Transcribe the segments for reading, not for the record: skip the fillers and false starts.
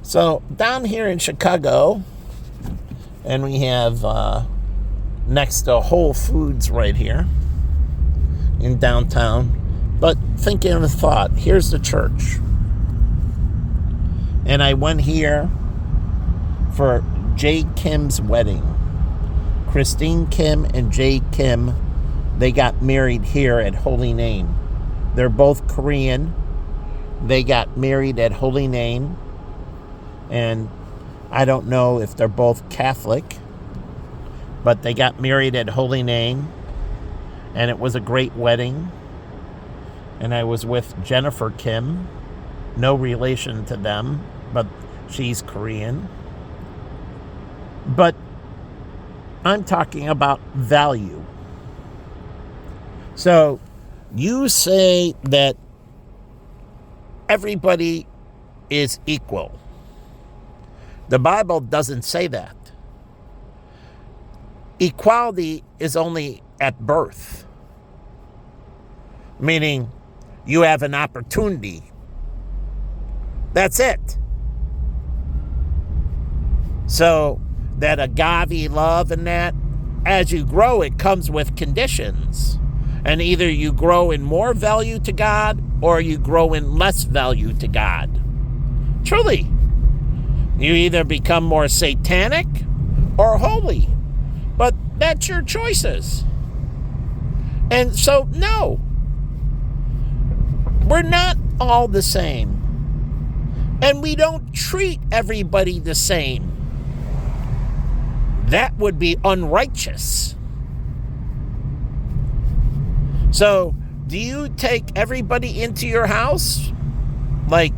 So down here in Chicago, and we have next to Whole Foods right here in downtown. But thinking of a thought, here's the church. And I went here for Jay Kim's wedding. Christine Kim and Jay Kim, they got married here at Holy Name. They're both Korean. They got married at Holy Name. And I don't know if they're both Catholic, but they got married at Holy Name. And it was a great wedding. And I was with Jennifer Kim. No relation to them, but she's Korean. But I'm talking about value. So you say that everybody is equal. The Bible doesn't say that. Equality is only at birth, meaning you have an opportunity. That's it. So that agave love and that, as you grow, it comes with conditions. And either you grow in more value to God or you grow in less value to God. Truly. You either become more satanic or holy. But that's your choices. And so, no. We're not all the same. And we don't treat everybody the same. That would be unrighteous. So, do you take everybody into your house? Like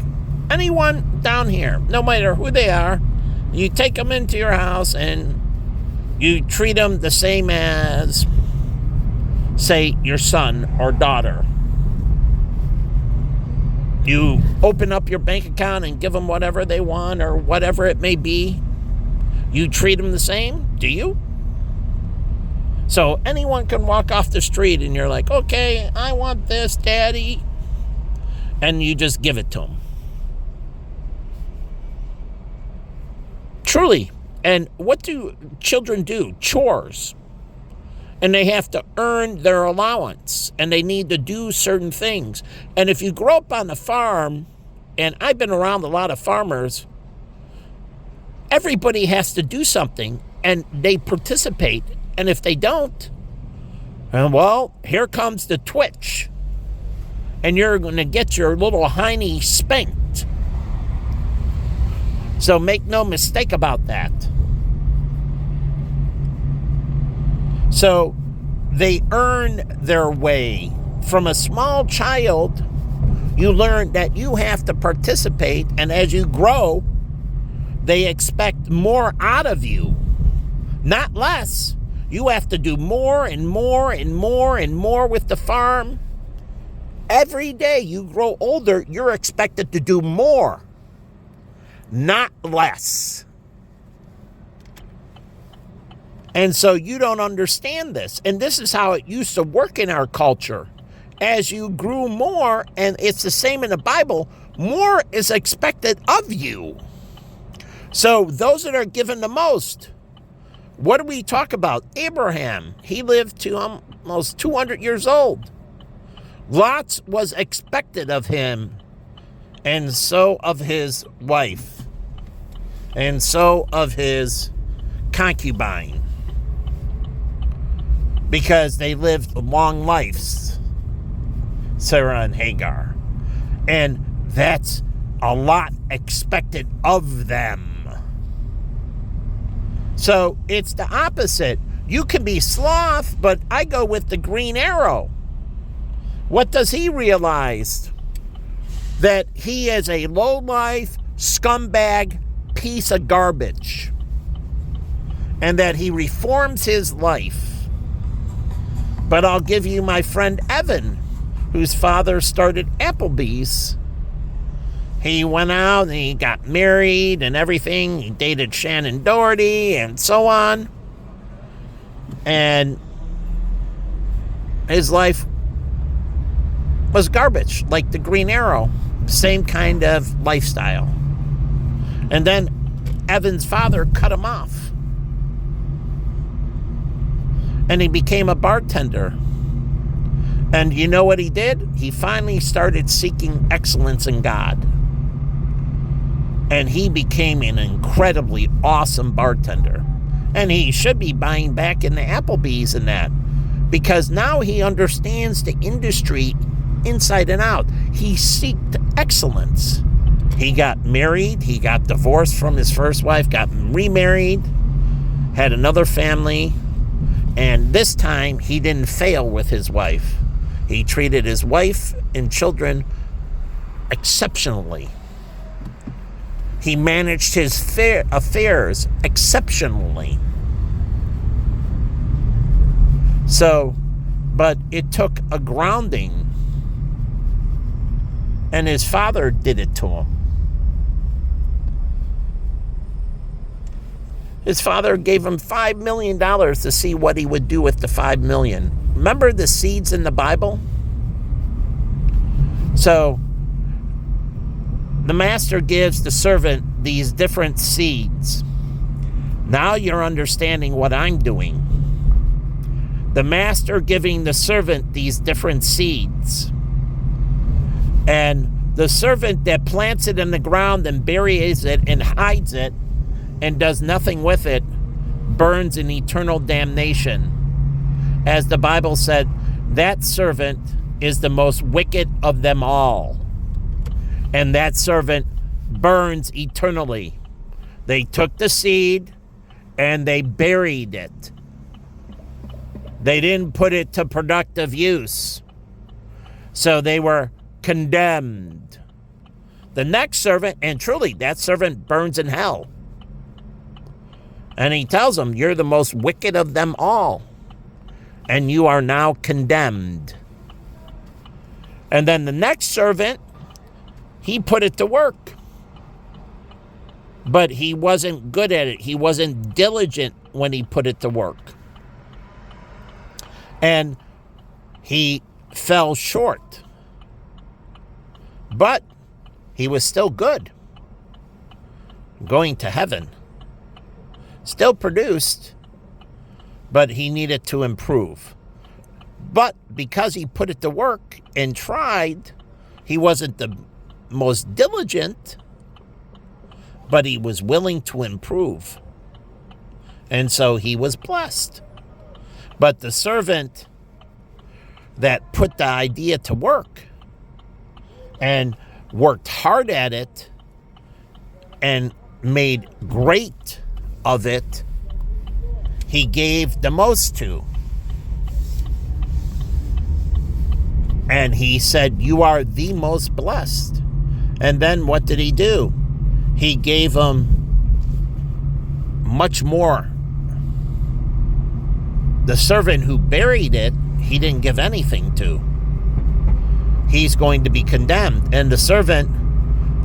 anyone down here, no matter who they are, you take them into your house and you treat them the same as, say, your son or daughter. You open up your bank account and give them whatever they want or whatever it may be. You treat them the same, do you? So anyone can walk off the street and you're like, okay, I want this, Daddy. And you just give it to them. Truly. And what do children do? Chores. And they have to earn their allowance. And they need to do certain things. And if you grow up on the farm, and I've been around a lot of farmers, everybody has to do something. And they participate. And if they don't, well, here comes the twitch. And you're going to get your little hiney spanked. So make no mistake about that. So they earn their way. From a small child, you learn that you have to participate. And as you grow, they expect more out of you, not less. You have to do more and more and more and more with the farm. Every day you grow older, you're expected to do more, not less. And so you don't understand this. And this is how it used to work in our culture. As you grew more, and it's the same in the Bible, more is expected of you. So those that are given the most, what do we talk about? Abraham, he lived to almost 200 years old. Lots was expected of him, and so of his wife, and so of his concubine, because they lived long lives, Sarah and Hagar. And that's a lot expected of them. So it's the opposite. You can be sloth, but I go with the green arrow. What does he realize? That he is a low-life, scumbag piece of garbage. And that he reforms his life. But I'll give you my friend Evan, whose father started Applebee's. He went out and he got married and everything. He dated Shannon Doherty and so on. And his life was garbage, like the Green Arrow. Same kind of lifestyle. And then Evan's father cut him off. And he became a bartender. And you know what he did? He finally started seeking excellence in God. And he became an incredibly awesome bartender. And he should be buying back in the Applebee's and that. Because now he understands the industry inside and out. He sought excellence. He got married. He got divorced from his first wife, got remarried, had another family. And this time, he didn't fail with his wife. He treated his wife and children exceptionally. He managed his affairs exceptionally. So, but it took a grounding. And his father did it to him. His father gave him $5 million to see what he would do with the $5 million. Remember the seeds in the Bible? So, the master gives the servant these different seeds. Now you're understanding what I'm doing. The master giving the servant these different seeds. And the servant that plants it in the ground and buries it and hides it and does nothing with it burns in eternal damnation. As the Bible said, that servant is the most wicked of them all. And that servant burns eternally. They took the seed and they buried it. They didn't put it to productive use. So they were condemned. The next servant, and truly that servant burns in hell. And he tells them, you're the most wicked of them all. And you are now condemned. And then the next servant, he put it to work. But he wasn't good at it. He wasn't diligent when he put it to work. And he fell short. But he was still good. Going to heaven. Still produced, but he needed to improve. But because he put it to work and tried, he wasn't the most diligent, but he was willing to improve. And so he was blessed. But the servant that put the idea to work and worked hard at it and made great of it, he gave the most to. And he said, you are the most blessed. And then what did he do? He gave him much more. The servant who buried it, he didn't give anything to. He's going to be condemned. And the servant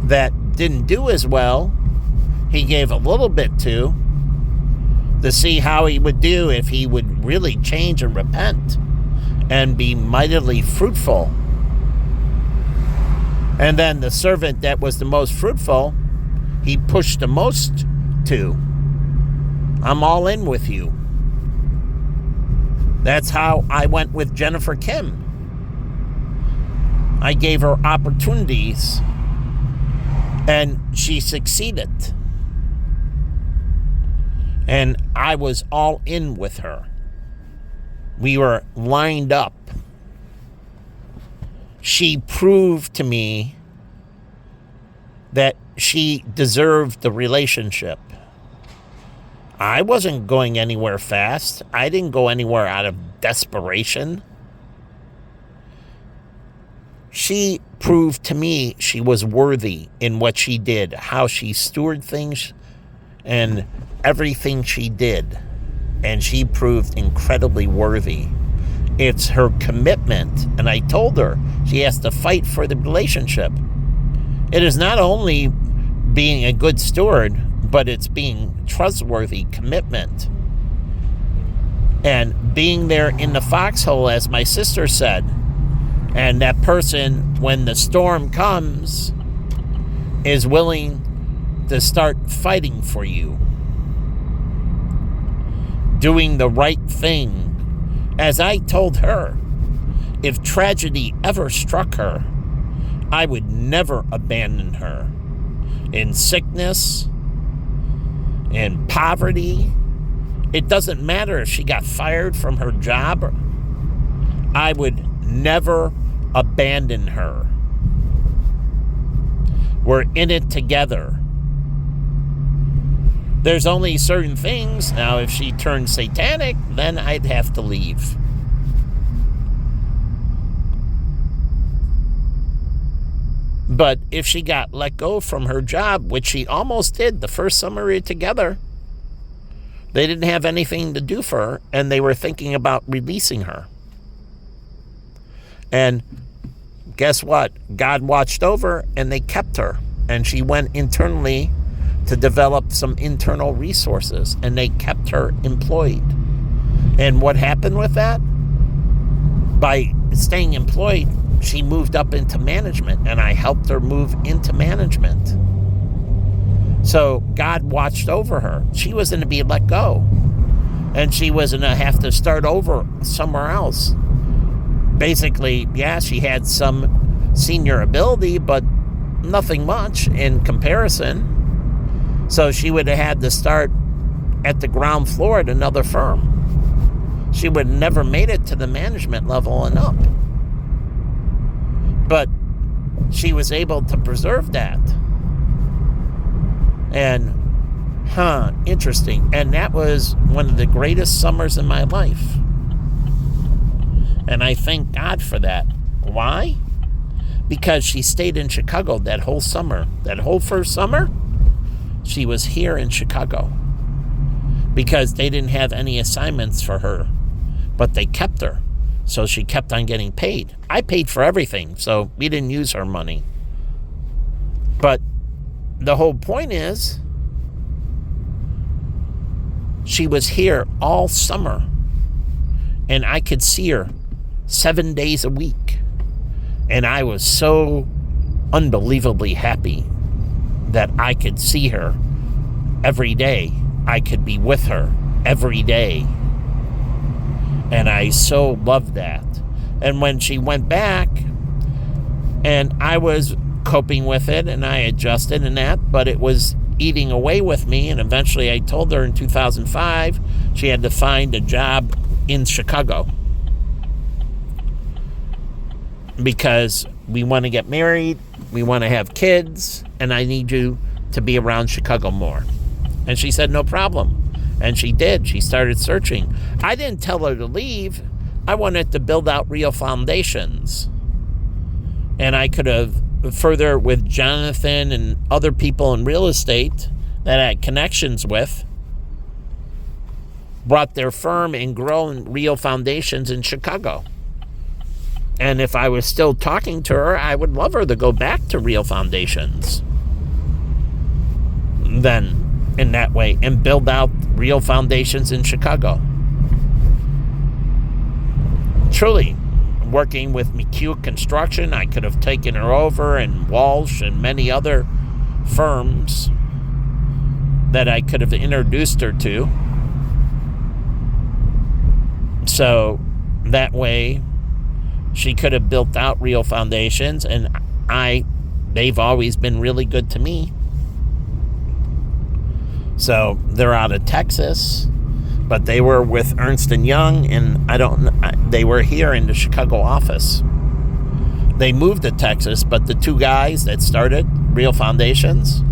that didn't do as well, he gave a little bit to see how he would do if he would really change and repent and be mightily fruitful. And then the servant that was the most fruitful, he pushed the most to. I'm all in with you. That's how I went with Jennifer Kim. I gave her opportunities and she succeeded. And I was all in with her. We were lined up. She proved to me that she deserved the relationship. I wasn't going anywhere fast. I didn't go anywhere out of desperation. She proved to me she was worthy in what she did, how she stewarded things, and everything she did. And she proved incredibly worthy. It's her commitment. And I told her she has to fight for the relationship. It is not only being a good steward, but it's being trustworthy, commitment. And being there in the foxhole, as my sister said. And that person, when the storm comes, is willing to start fighting for you, doing the right thing. As I told her, if tragedy ever struck her, I would never abandon her. In sickness, in poverty, it doesn't matter if she got fired from her job, I would never abandon her. We're in it together. There's only certain things. Now, if she turned satanic, then I'd have to leave. But if she got let go from her job, which she almost did the first summer we were together, they didn't have anything to do for her, and they were thinking about releasing her. And guess what? God watched over, and they kept her. And she went internally to develop some internal resources, and they kept her employed. And what happened with that? By staying employed, she moved up into management, and I helped her move into management. So God watched over her. She was going to be let go, and she was going to have to start over somewhere else. Basically, yeah, she had some senior ability, but nothing much in comparison. So she would have had to start at the ground floor at another firm. She would have never made it to the management level and up. But she was able to preserve that. And, interesting. And that was one of the greatest summers in my life. And I thank God for that. Why? Because she stayed in Chicago that whole summer. That whole first summer, she was here in Chicago. Because they didn't have any assignments for her. But they kept her. So she kept on getting paid. I paid for everything, so we didn't use her money. But the whole point is, she was here all summer. And I could see her 7 days a week. And I was so unbelievably happy that I could see her every day. I could be with her every day. And I so loved that. And when she went back, and I was coping with it, and I adjusted and that, but it was eating away with me. And eventually I told her in 2005 she had to find a job in Chicago. Because we want to get married, we want to have kids, and I need you to be around Chicago more. And she said, no problem. And she did. She started searching. I didn't tell her to leave. I wanted to build out real foundations. And I could have further with Jonathan and other people in real estate that I had connections with, brought their firm and grown real foundations in Chicago. And if I was still talking to her, I would love her to go back to real foundations. Then, in that way, and build out real foundations in Chicago. Truly, working with McHugh Construction, I could have taken her over, and Walsh and many other firms that I could have introduced her to. So that way, she could have built out real foundations, and they've always been really good to me. So they're out of Texas, but they were with Ernst & Young, and they were here in the Chicago office. They moved to Texas, but the two guys that started Real Foundations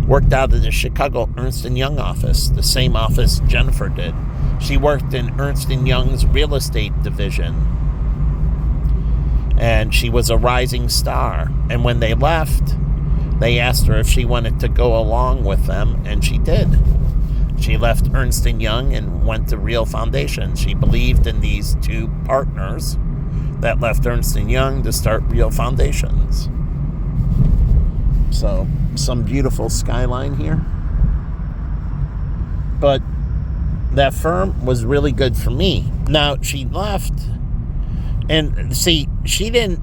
worked out of the Chicago Ernst & Young office, the same office Jennifer did. She worked in Ernst & Young's real estate division, and she was a rising star. And when they left, they asked her if she wanted to go along with them, and she did. She left Ernst & Young and went to Real Foundation. She believed in these two partners that left Ernst & Young to start Real Foundations. So, some beautiful skyline here. But that firm was really good for me. Now, she left, and see, she didn't,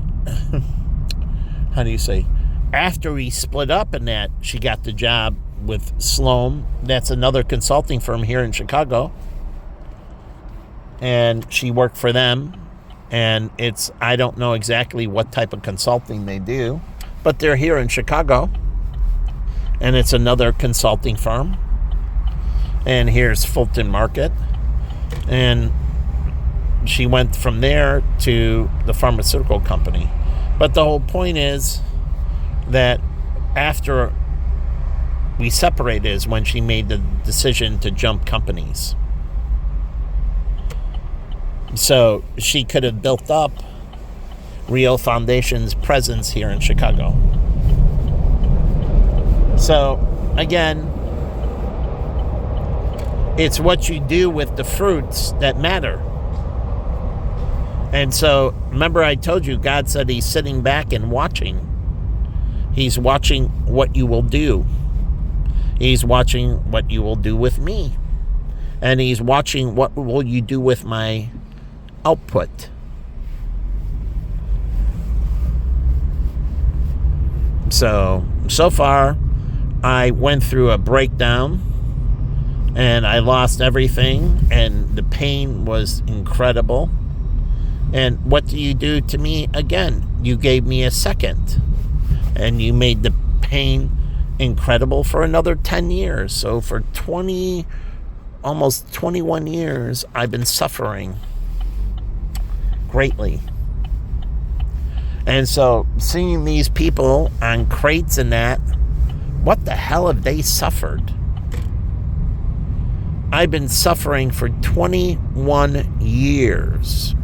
how do you say? after we split up in that, she got the job with Sloan. That's another consulting firm here in Chicago. And she worked for them. And I don't know exactly what type of consulting they do, but they're here in Chicago. And it's another consulting firm. And here's Fulton Market. And she went from there to the pharmaceutical company. But the whole point is that after we separated is when she made the decision to jump companies. So she could have built up Rio Foundation's presence here in Chicago. So, again, it's what you do with the fruits that matter. And so, remember I told you, God said he's sitting back and watching. He's watching what you will do. He's watching what you will do with me. And he's watching what will you do with my output. So far, I went through a breakdown and I lost everything and the pain was incredible. And what do you do to me again? You gave me a second and you made the pain incredible for another 10 years. So for almost 21 years, I've been suffering greatly. And so seeing these people on crates and that, what the hell have they suffered? I've been suffering for 21 years.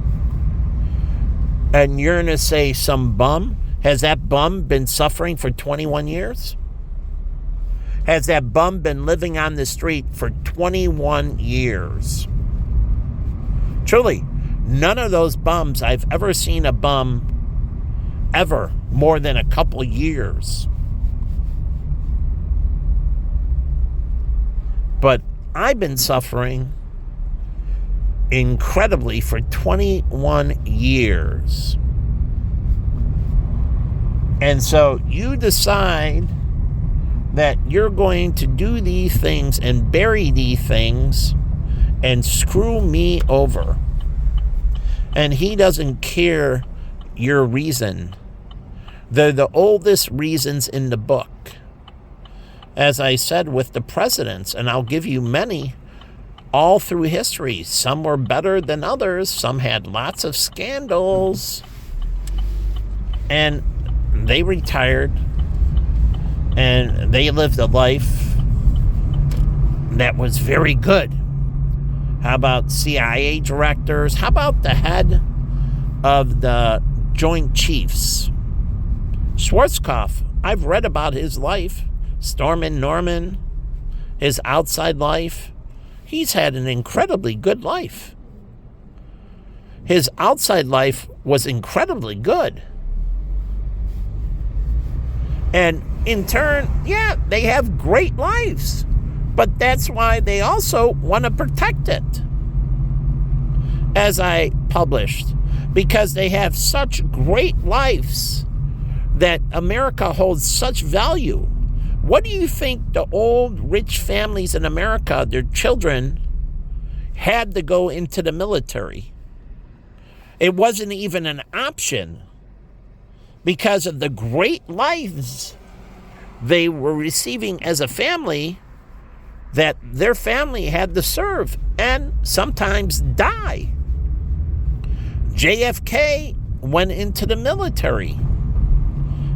And you're going to say some bum? Has that bum been suffering for 21 years? Has that bum been living on the street for 21 years? Truly, none of those bums, I've ever seen a bum ever more than a couple years. But I've been suffering incredibly for 21 years. And so you decide that you're going to do these things and bury these things and screw me over. And he doesn't care your reason. They're the oldest reasons in the book. As I said with the presidents, and I'll give you many all through history. Some were better than others. Some had lots of scandals. And they retired. And they lived a life that was very good. How about CIA directors? How about the head of the Joint Chiefs? Schwarzkopf, I've read about his life. Stormin Norman, his outside life. He's had an incredibly good life. His outside life was incredibly good. And in turn, yeah, they have great lives. But that's why they also want to protect it. As I published. Because they have such great lives that America holds such value. What do you think the old rich families in America, their children, had to go into the military? It wasn't even an option because of the great lives they were receiving as a family that their family had to serve and sometimes die. JFK went into the military.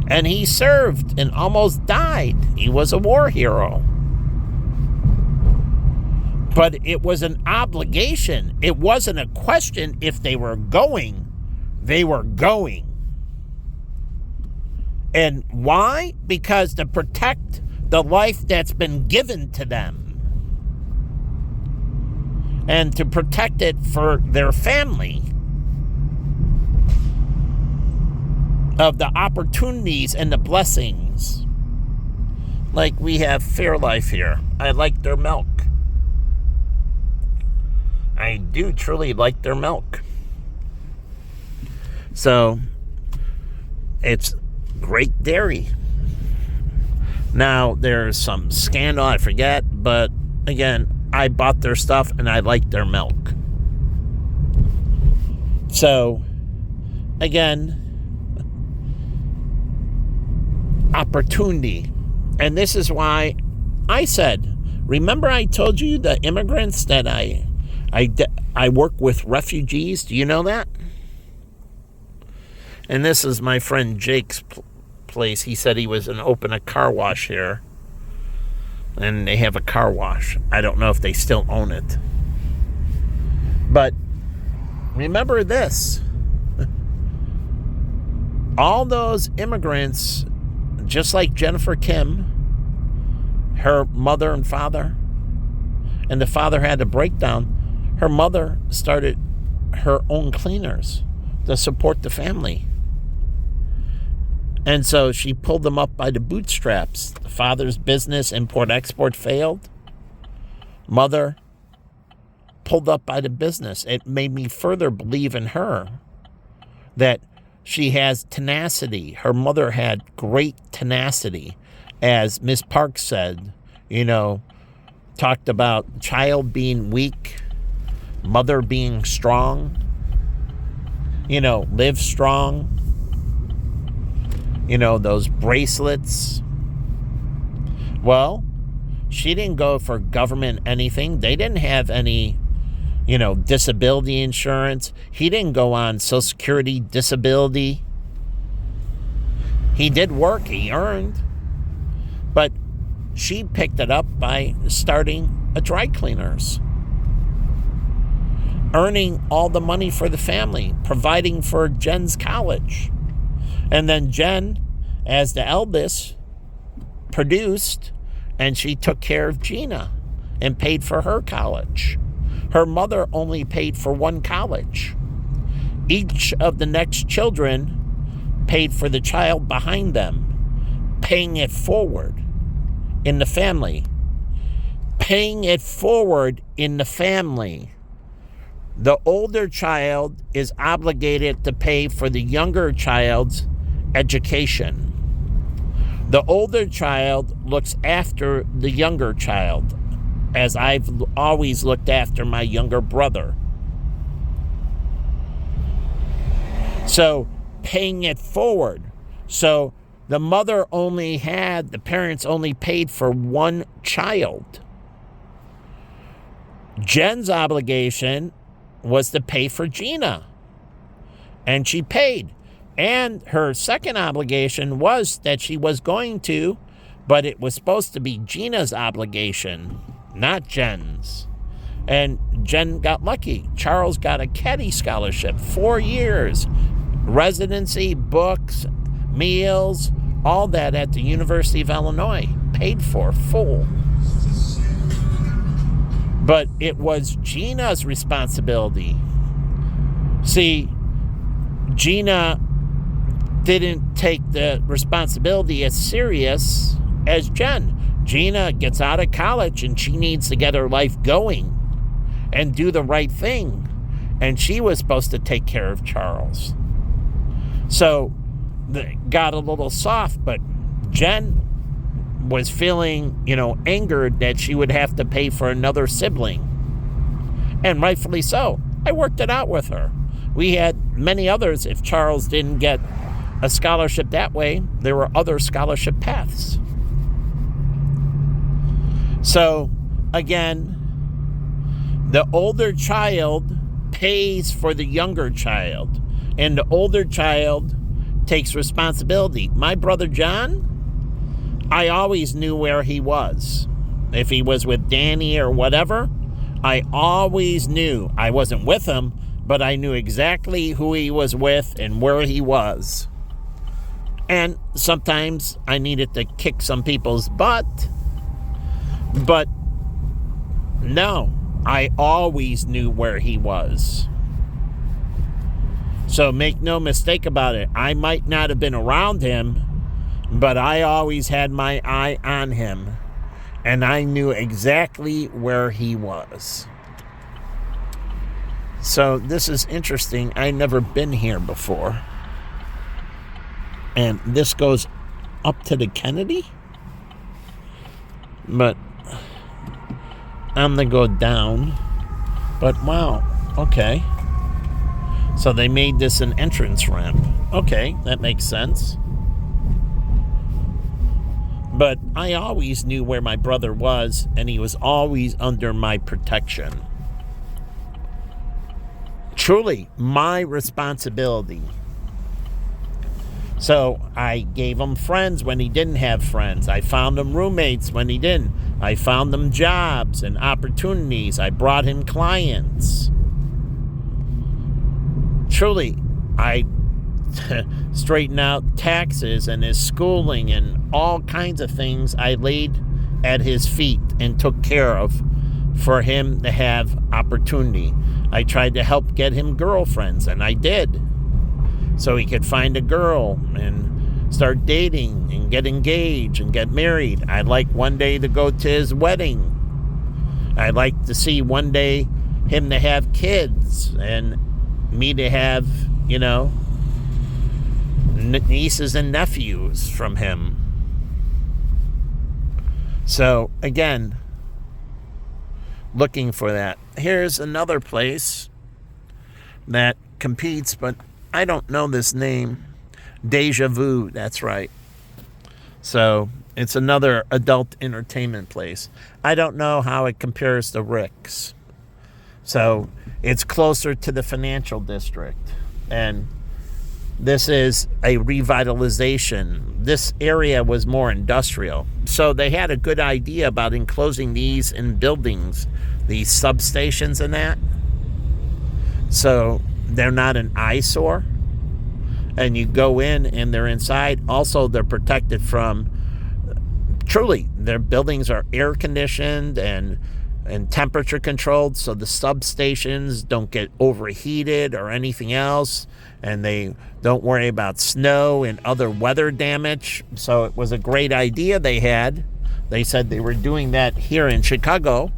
And he served and almost died. He was a war hero. But it was an obligation. It wasn't a question if they were going. They were going. And why? Because to protect the life that's been given to them. And to protect it for their family. Of the opportunities and the blessings. Like we have Fairlife here. I like their milk. I do truly like their milk. So, it's great dairy. Now, there's some scandal, I forget, but again, I bought their stuff and I liked their milk. So, again, opportunity. And this is why I said, remember I told you the immigrants that I work with refugees? Do you know that? And this is my friend Jake's place. He said he was going to open a car wash here. And they have a car wash. I don't know if they still own it. But remember this. All those immigrants, just like Jennifer Kim, her mother and father, and the father had a breakdown, her mother started her own cleaners to support the family. And so she pulled them up by the bootstraps. The father's business, import-export, failed. Mother pulled up by the business. It made me further believe in her that she has tenacity. Her mother had great tenacity. As Miss Parks said, talked about child being weak, mother being strong, live strong. Those bracelets. Well, she didn't go for government anything. They didn't have any, disability insurance. He didn't go on Social Security disability. He did work. He earned. But she picked it up by starting a dry cleaners. Earning all the money for the family. Providing for Jen's college. And then Jen, as the eldest, produced, and she took care of Gina and paid for her college. Her mother only paid for one college. Each of the next children paid for the child behind them, paying it forward in the family. Paying it forward in the family. The older child is obligated to pay for the younger child's education. The older child looks after the younger child, as I've always looked after my younger brother. So, paying it forward. So, the parents only paid for one child. Jen's obligation was to pay for Gina. And she paid. And her second obligation was that she was going to, but it was supposed to be Gina's obligation, not Jen's. And Jen got lucky. Charles got a Caddy scholarship, 4 years, residency, books, meals, all that at the University of Illinois, paid for, full. But it was Gina's responsibility. See, Gina didn't take the responsibility as serious as Jen. Gina gets out of college and she needs to get her life going and do the right thing. And she was supposed to take care of Charles. So, got a little soft, but Jen was feeling, angered that she would have to pay for another sibling. And rightfully so. I worked it out with her. We had many others. If Charles didn't get a scholarship that way, there were other scholarship paths. So, again, the older child pays for the younger child, and the older child takes responsibility. My brother John, I always knew where he was. If he was with Danny or whatever, I always knew. I wasn't with him, but I knew exactly who he was with and where he was. And sometimes I needed to kick some people's butt. But no, I always knew where he was. So make no mistake about it. I might not have been around him, but I always had my eye on him. And I knew exactly where he was. So this is interesting. I've never been here before. And this goes up to the Kennedy? But I'm going to go down. But wow, okay. So they made this an entrance ramp. Okay, that makes sense. But I always knew where my brother was, and he was always under my protection. Truly, my responsibility. So I gave him friends when he didn't have friends. I found him roommates when he didn't. I found him jobs and opportunities. I brought him clients. Truly, I straightened out taxes and his schooling and all kinds of things I laid at his feet and took care of for him to have opportunity. I tried to help get him girlfriends, and I did. So he could find a girl and start dating and get engaged and get married. I'd like one day to go to his wedding. I'd like to see one day him to have kids and me to have, nieces and nephews from him. So, again, looking for that. Here's another place that competes, but I don't know this name. Deja Vu, that's right. So it's another adult entertainment place. I don't know how it compares to Rick's. So it's closer to the financial district. And this is a revitalization. This area was more industrial. So they had a good idea about enclosing these in buildings, these substations and that. So they're not an eyesore. And you go in and they're inside. Also, they're protected from, truly, their buildings are air conditioned and temperature controlled, so the substations don't get overheated or anything else, and they don't worry about snow and other weather damage. So it was a great idea they had. They said they were doing that here in Chicago,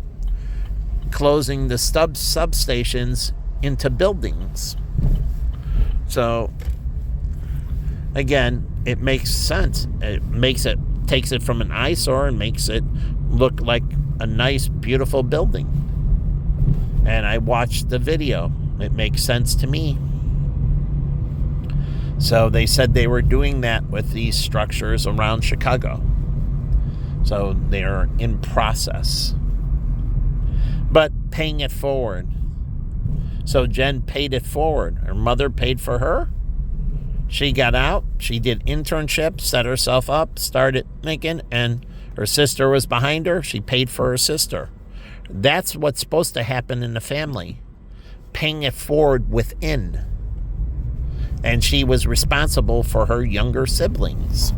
closing the substations into buildings. So again, it makes sense. Takes it from an eyesore and makes it look like a nice, beautiful building. And I watched the video. It makes sense to me. So they said they were doing that with these structures around Chicago. So they're in process. But paying it forward. So Jen paid it forward. Her mother paid for her. She got out. She did internships, set herself up, started making, and her sister was behind her. She paid for her sister. That's what's supposed to happen in the family. Paying it forward within. And she was responsible for her younger siblings.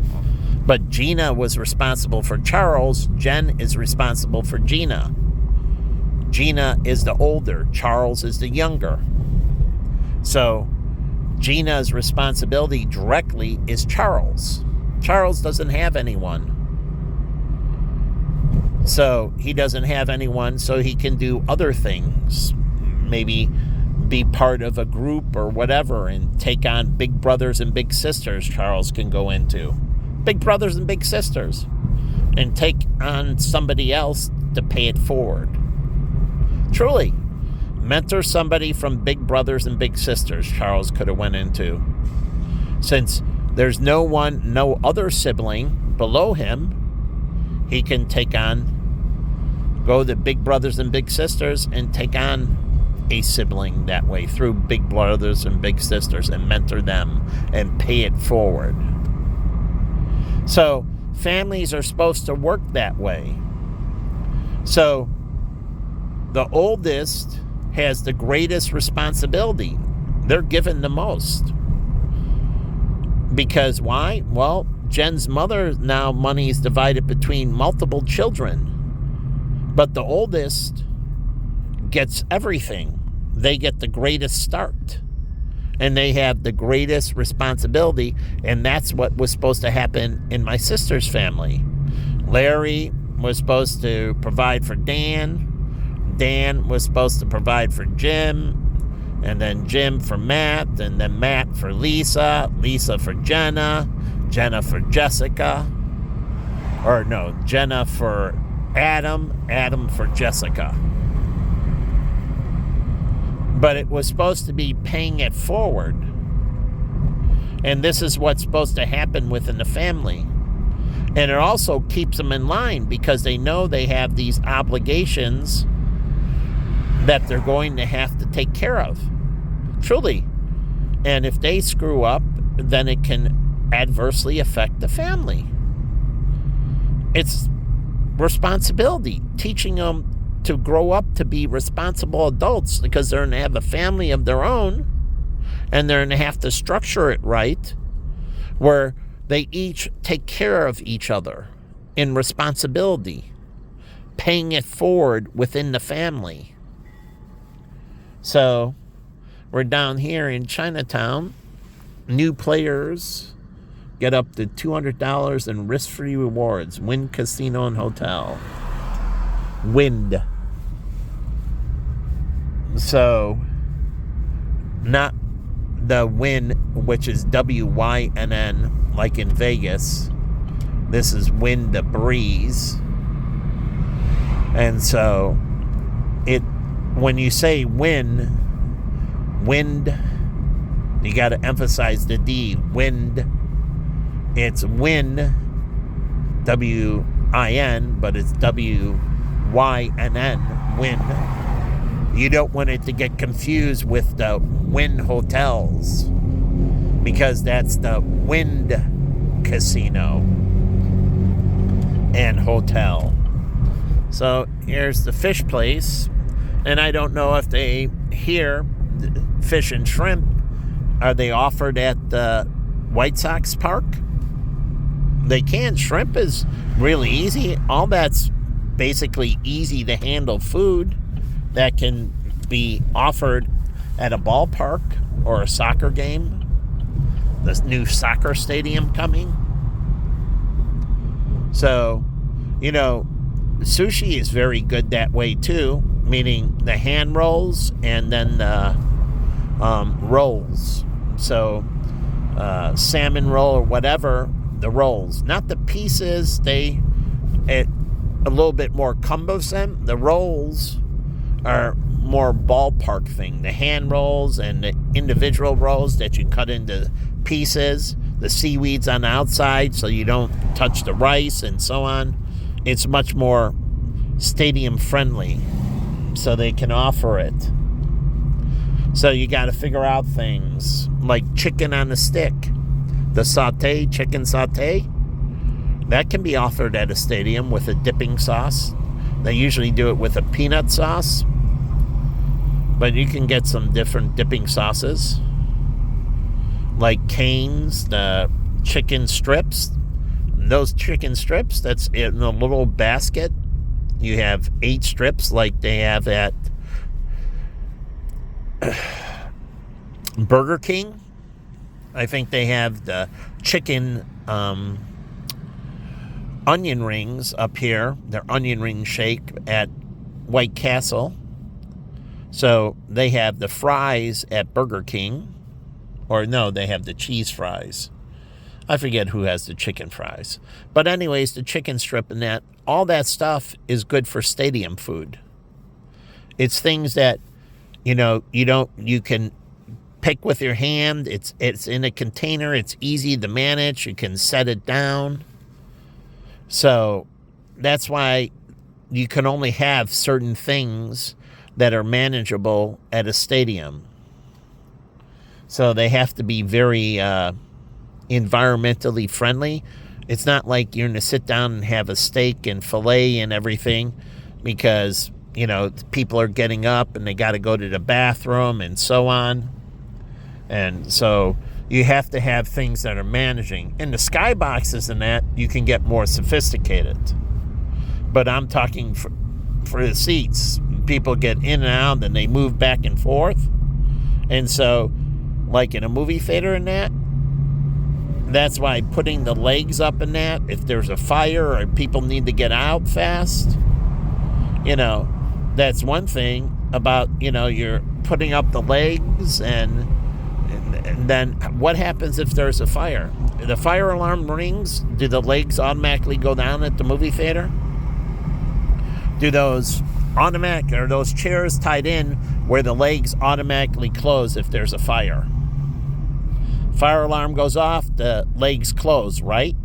But Gina was responsible for Charles. Jen is responsible for Gina. Gina is the older. Charles is the younger. So Gina's responsibility directly is Charles. Charles doesn't have anyone. So he doesn't have anyone, so he can do other things. Maybe be part of a group or whatever and take on big brothers and big sisters Charles can go into. Big brothers and big sisters. And take on somebody else to pay it forward. Truly. Mentor somebody from big brothers and big sisters Charles could have went into. Since there's no other sibling below him, he can go to big brothers and big sisters and take on a sibling that way through big brothers and big sisters and mentor them and pay it forward. So families are supposed to work that way. So the oldest has the greatest responsibility. They're given the most. Because why? Well, Jen's mother, now money is divided between multiple children. But the oldest gets everything. They get the greatest start. And they have the greatest responsibility. And that's what was supposed to happen in my sister's family. Larry was supposed to provide for Dan. Dan was supposed to provide for Jim, and then Jim for Matt, and then Matt for Lisa, Lisa for Jenna, Jenna for Jessica, or no, Jenna for Adam for Jessica. But it was supposed to be paying it forward. And this is what's supposed to happen within the family. And it also keeps them in line because they know they have these obligations that they're going to have to take care of. Truly. And if they screw up, then it can adversely affect the family. It's responsibility, teaching them to grow up to be responsible adults because they're going to have a family of their own and they're going to have to structure it right where they each take care of each other in responsibility, paying it forward within the family. So we're down here in Chinatown. New players get up to $200 in risk-free rewards. Wynn Casino and Hotel. Wind. So, not the Wynn, which is WYNN, like in Vegas. This is Wind the Breeze. And so, when you say wind, you got to emphasize the D. Wind. It's Win, W-I-N, but it's W-Y-N-N, Win. You don't want it to get confused with the Wynn Hotels because that's the Wind Casino and Hotel. So here's the fish place, and I don't know if they here, fish and shrimp, are they offered at the White Sox Park? They can. Shrimp is really easy. All that's basically easy to handle food that can be offered at a ballpark or a soccer game. This new soccer stadium coming. So, sushi is very good that way too, meaning the hand rolls and then the rolls. So, salmon roll or whatever, the rolls, not the pieces. A little bit more cumbersome. The rolls are more ballpark thing. The hand rolls and the individual rolls that you cut into pieces. The seaweed's on the outside so you don't touch the rice and so on. It's much more stadium friendly, so they can offer it. So you got to figure out things like chicken on a stick. The chicken sauté, that can be offered at a stadium with a dipping sauce. They usually do it with a peanut sauce, but you can get some different dipping sauces, like Cane's, the chicken strips. Those chicken strips, that's in a little basket. You have 8 strips like they have at Burger King. I think they have the chicken onion rings up here. They're onion ring shake at White Castle. So they have the fries at Burger King. Or no, they have the cheese fries. I forget who has the chicken fries. But anyways, the chicken strip and that, all that stuff is good for stadium food. It's things that, you can pick with your hand. It's in a container. It's easy to manage. You can set it down. So that's why you can only have certain things that are manageable at a stadium. So they have to be very environmentally friendly. It's not like you're going to sit down and have a steak and filet and everything because, people are getting up and they got to go to the bathroom and so on. And so you have to have things that are managing. In the skyboxes and that, you can get more sophisticated. But I'm talking for the seats. People get in and out and they move back and forth. And so, like in a movie theater and that's why putting the legs up in that, if there's a fire or people need to get out fast, that's one thing about, you're putting up the legs and then what happens if there's a fire? The fire alarm rings, do the legs automatically go down at the movie theater? do those automatic, or those chairs tied in where the legs automatically close if there's a fire. Fire alarm goes off, the legs close, right?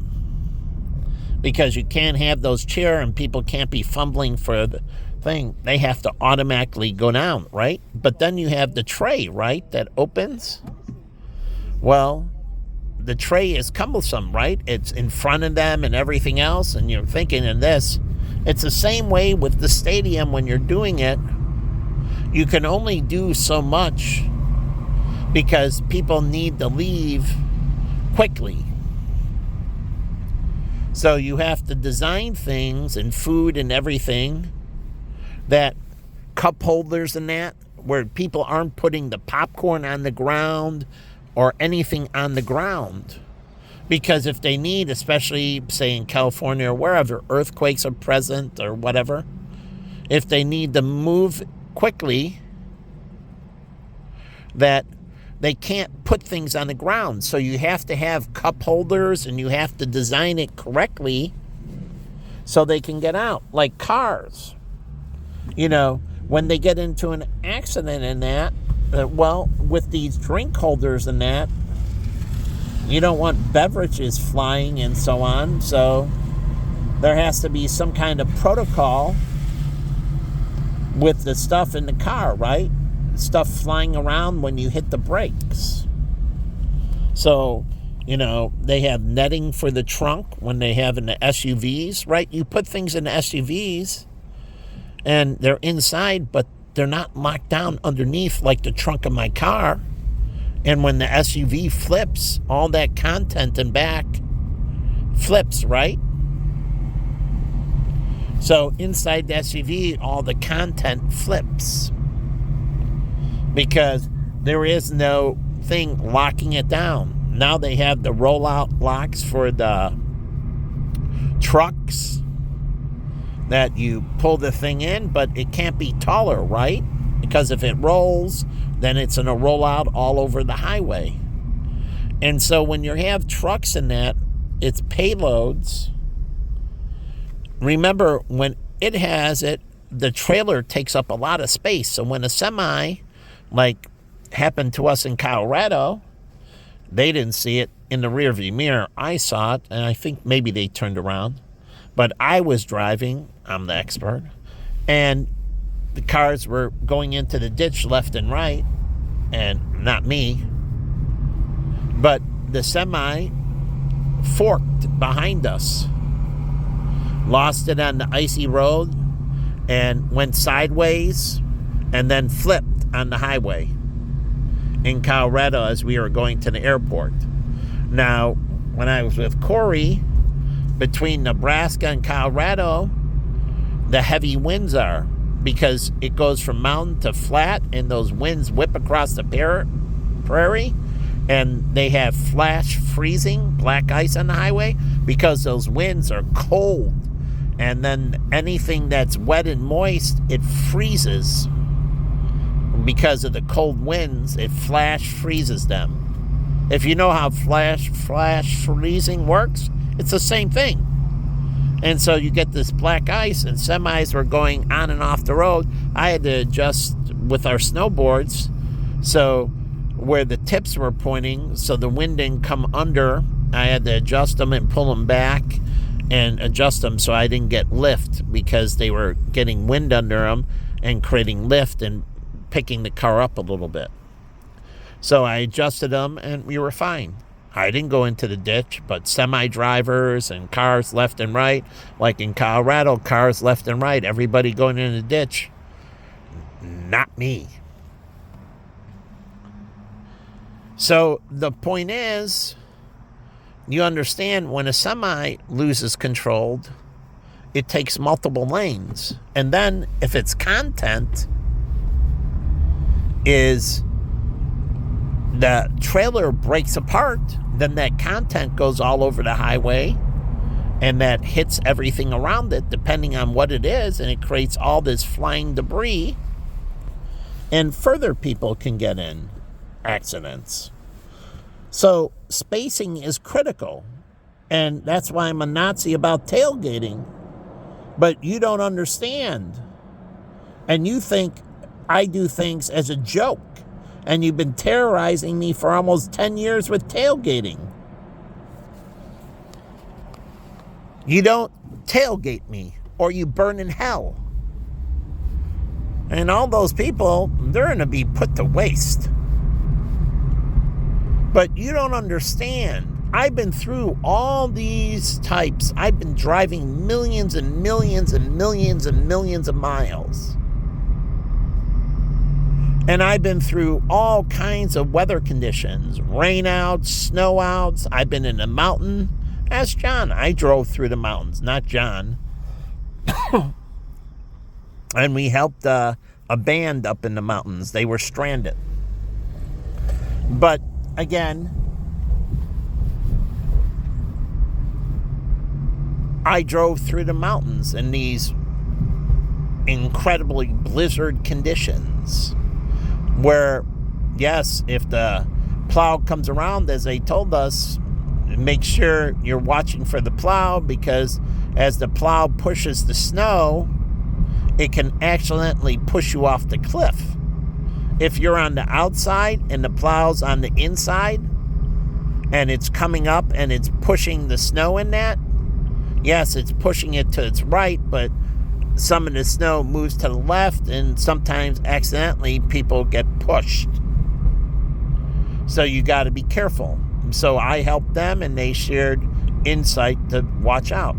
Because you can't have those chairs and people can't be fumbling for the thing. They have to automatically go down, right? But then you have the tray, right, that opens. Well, the tray is cumbersome, right? It's in front of them and everything else, and you're thinking in this. It's the same way with the stadium when you're doing it. You can only do so much because people need to leave quickly. So you have to design things and food and everything, that cup holders and that, where people aren't putting the popcorn on the ground or anything on the ground. Because if they need, especially, say, in California or wherever, earthquakes are present or whatever, if they need to move quickly, that they can't put things on the ground. So you have to have cup holders and you have to design it correctly so they can get out. Like cars. You know, when they get into an accident in that, well, with these drink holders and that, you don't want beverages flying and so on. So there has to be some kind of protocol with the stuff in the car, right? Stuff flying around when you hit the brakes. So, you know, they have netting for the trunk when they have in the SUVs, right? You put things in the SUVs and they're inside, but they're not locked down underneath like the trunk of my car. And when the SUV flips, all that content in back flips, right? So inside the SUV, all the content flips because there is no thing locking it down. Now they have the rollout locks for the trucks that you pull the thing in, but it can't be taller, right? Because if it rolls, then it's going to roll out all over the highway. And so when you have trucks in that, it's payloads. Remember, when it has it, the trailer takes up a lot of space. So when a semi, like happened to us in Colorado, they didn't see it in the rearview mirror. I saw it, and I think maybe they turned around. But I was driving, I'm the expert, and the cars were going into the ditch left and right, and not me. But the semi forked behind us, lost it on the icy road, and went sideways, and then flipped on the highway in Colorado as we were going to the airport. Now, when I was with Corey, between Nebraska and Colorado, the heavy winds are, because it goes from mountain to flat, and those winds whip across the prairie, and they have flash freezing, black ice on the highway, because those winds are cold. And then anything that's wet and moist, it freezes. Because of the cold winds, it flash freezes them. If you know how flash freezing works, it's the same thing. And so you get this black ice, and semis were going on and off the road. I had to adjust with our snowboards, so where the tips were pointing, so the wind didn't come under, I had to adjust them and pull them back and adjust them so I didn't get lift, because they were getting wind under them and creating lift and picking the car up a little bit. So I adjusted them, and we were fine. I didn't go into the ditch, but semi-drivers and cars left and right, like in Colorado, cars left and right, everybody going in the ditch. Not me. So the point is, you understand, when a semi loses control, it takes multiple lanes. And then if its content is the trailer breaks apart, then that content goes all over the highway, and that hits everything around it, depending on what it is, and it creates all this flying debris, and further people can get in accidents. So spacing is critical, and that's why I'm a Nazi about tailgating, But you don't understand. And you think I do things as a joke. And you've been terrorizing me for almost 10 years with tailgating. You don't tailgate me or you burn in hell. And all those people, they're going to be put to waste. But you don't understand. I've been through all these types. I've been driving millions and millions and millions and millions of miles. And I've been through all kinds of weather conditions. Rain outs, snow outs. I've been in a mountain. Ask John. I drove through the mountains, not John. And we helped a band up in the mountains. They were stranded. But again, I drove through the mountains in these incredibly blizzard conditions where, yes, if the plow comes around, as they told us, make sure you're watching for the plow, because as the plow pushes the snow, it can accidentally push you off the cliff. If you're on the outside and the plow's on the inside and it's coming up and it's pushing the snow in that, yes, it's pushing it to its right, but some of the snow moves to the left, and sometimes accidentally people get pushed. So you got to be careful. So I helped them, and they shared insight to watch out.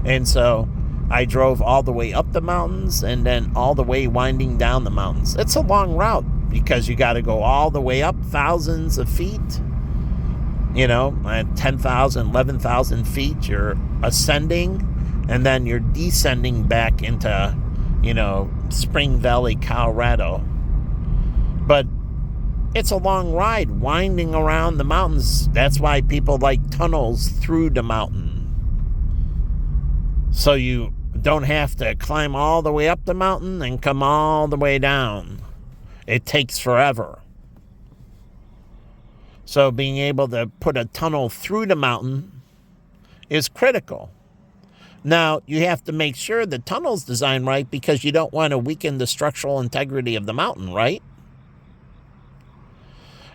And so I drove all the way up the mountains and then all the way winding down the mountains. It's a long route because you got to go all the way up thousands of feet. At 10,000, 11,000 feet, you're ascending, and then you're descending back into, Spring Valley, Colorado. But it's a long ride winding around the mountains. That's why people like tunnels through the mountain. So you don't have to climb all the way up the mountain and come all the way down. It takes forever. So being able to put a tunnel through the mountain is critical. Now, you have to make sure the tunnel's designed right, because you don't want to weaken the structural integrity of the mountain, right?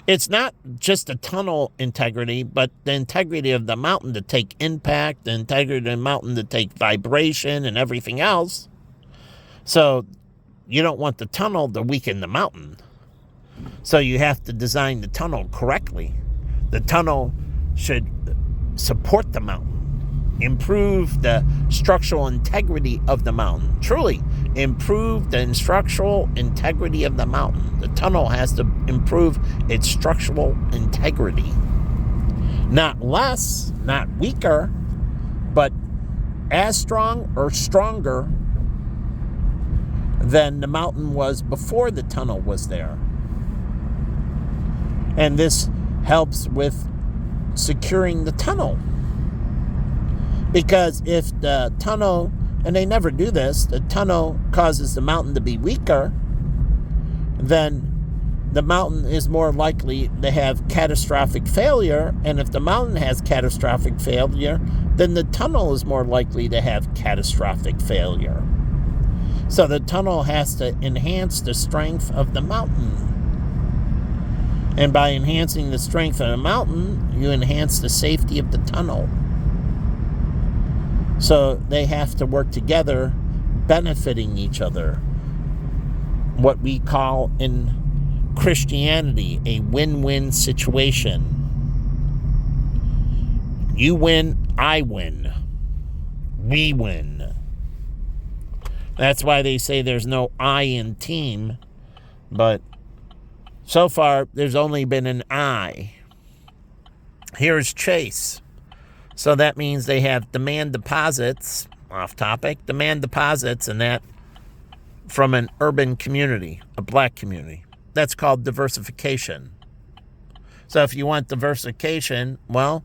It's not just the tunnel integrity, but the integrity of the mountain to take impact, the integrity of the mountain to take vibration and everything else. So you don't want the tunnel to weaken the mountain. So you have to design the tunnel correctly. The tunnel should support the mountain, improve the structural integrity of the mountain. Truly, improve the structural integrity of the mountain. The tunnel has to improve its structural integrity. Not less, not weaker, but as strong or stronger than the mountain was before the tunnel was there. And this helps with securing the tunnel. Because if the tunnel, and they never do this, the tunnel causes the mountain to be weaker, then the mountain is more likely to have catastrophic failure. And if the mountain has catastrophic failure, then the tunnel is more likely to have catastrophic failure. So the tunnel has to enhance the strength of the mountain. And by enhancing the strength of the mountain, you enhance the safety of the tunnel. So they have to work together, benefiting each other. What we call in Christianity a win-win situation. You win, I win. We win. That's why they say there's no I in team, but so far, there's only been an I. Here's Chase. So that means they have demand deposits, off topic, demand deposits, and that from an urban community, a black community. That's called diversification. So if you want diversification, well,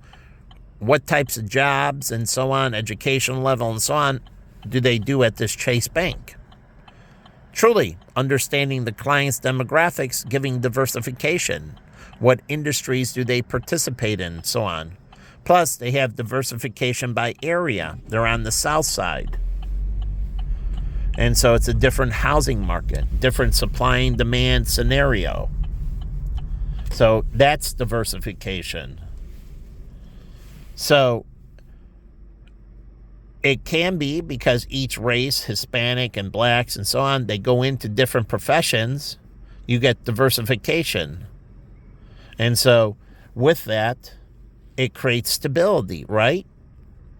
what types of jobs and so on, education level and so on, do they do at this Chase Bank? Truly, understanding the client's demographics, giving diversification. What industries do they participate in, so on. Plus, they have diversification by area. They're on the south side. And so it's a different housing market, different supply and demand scenario. So that's diversification. So it can be because each race, Hispanic and blacks and so on, they go into different professions. You get diversification. And so with that, it creates stability, right?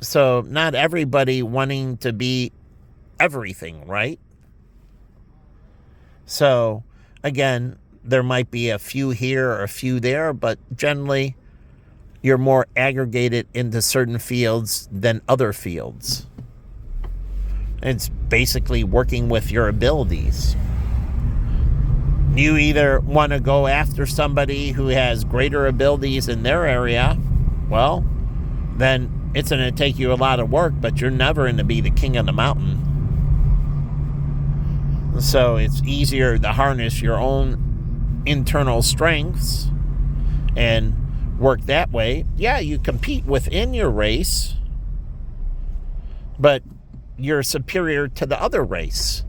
So not everybody wanting to be everything, right? So again, there might be a few here or a few there, but generally you're more aggregated into certain fields than other fields. It's basically working with your abilities. You either want to go after somebody who has greater abilities in their area, well, then it's going to take you a lot of work, but you're never going to be the king of the mountain. So it's easier to harness your own internal strengths and work that way. Yeah, you compete within your race, but you're superior to the other race.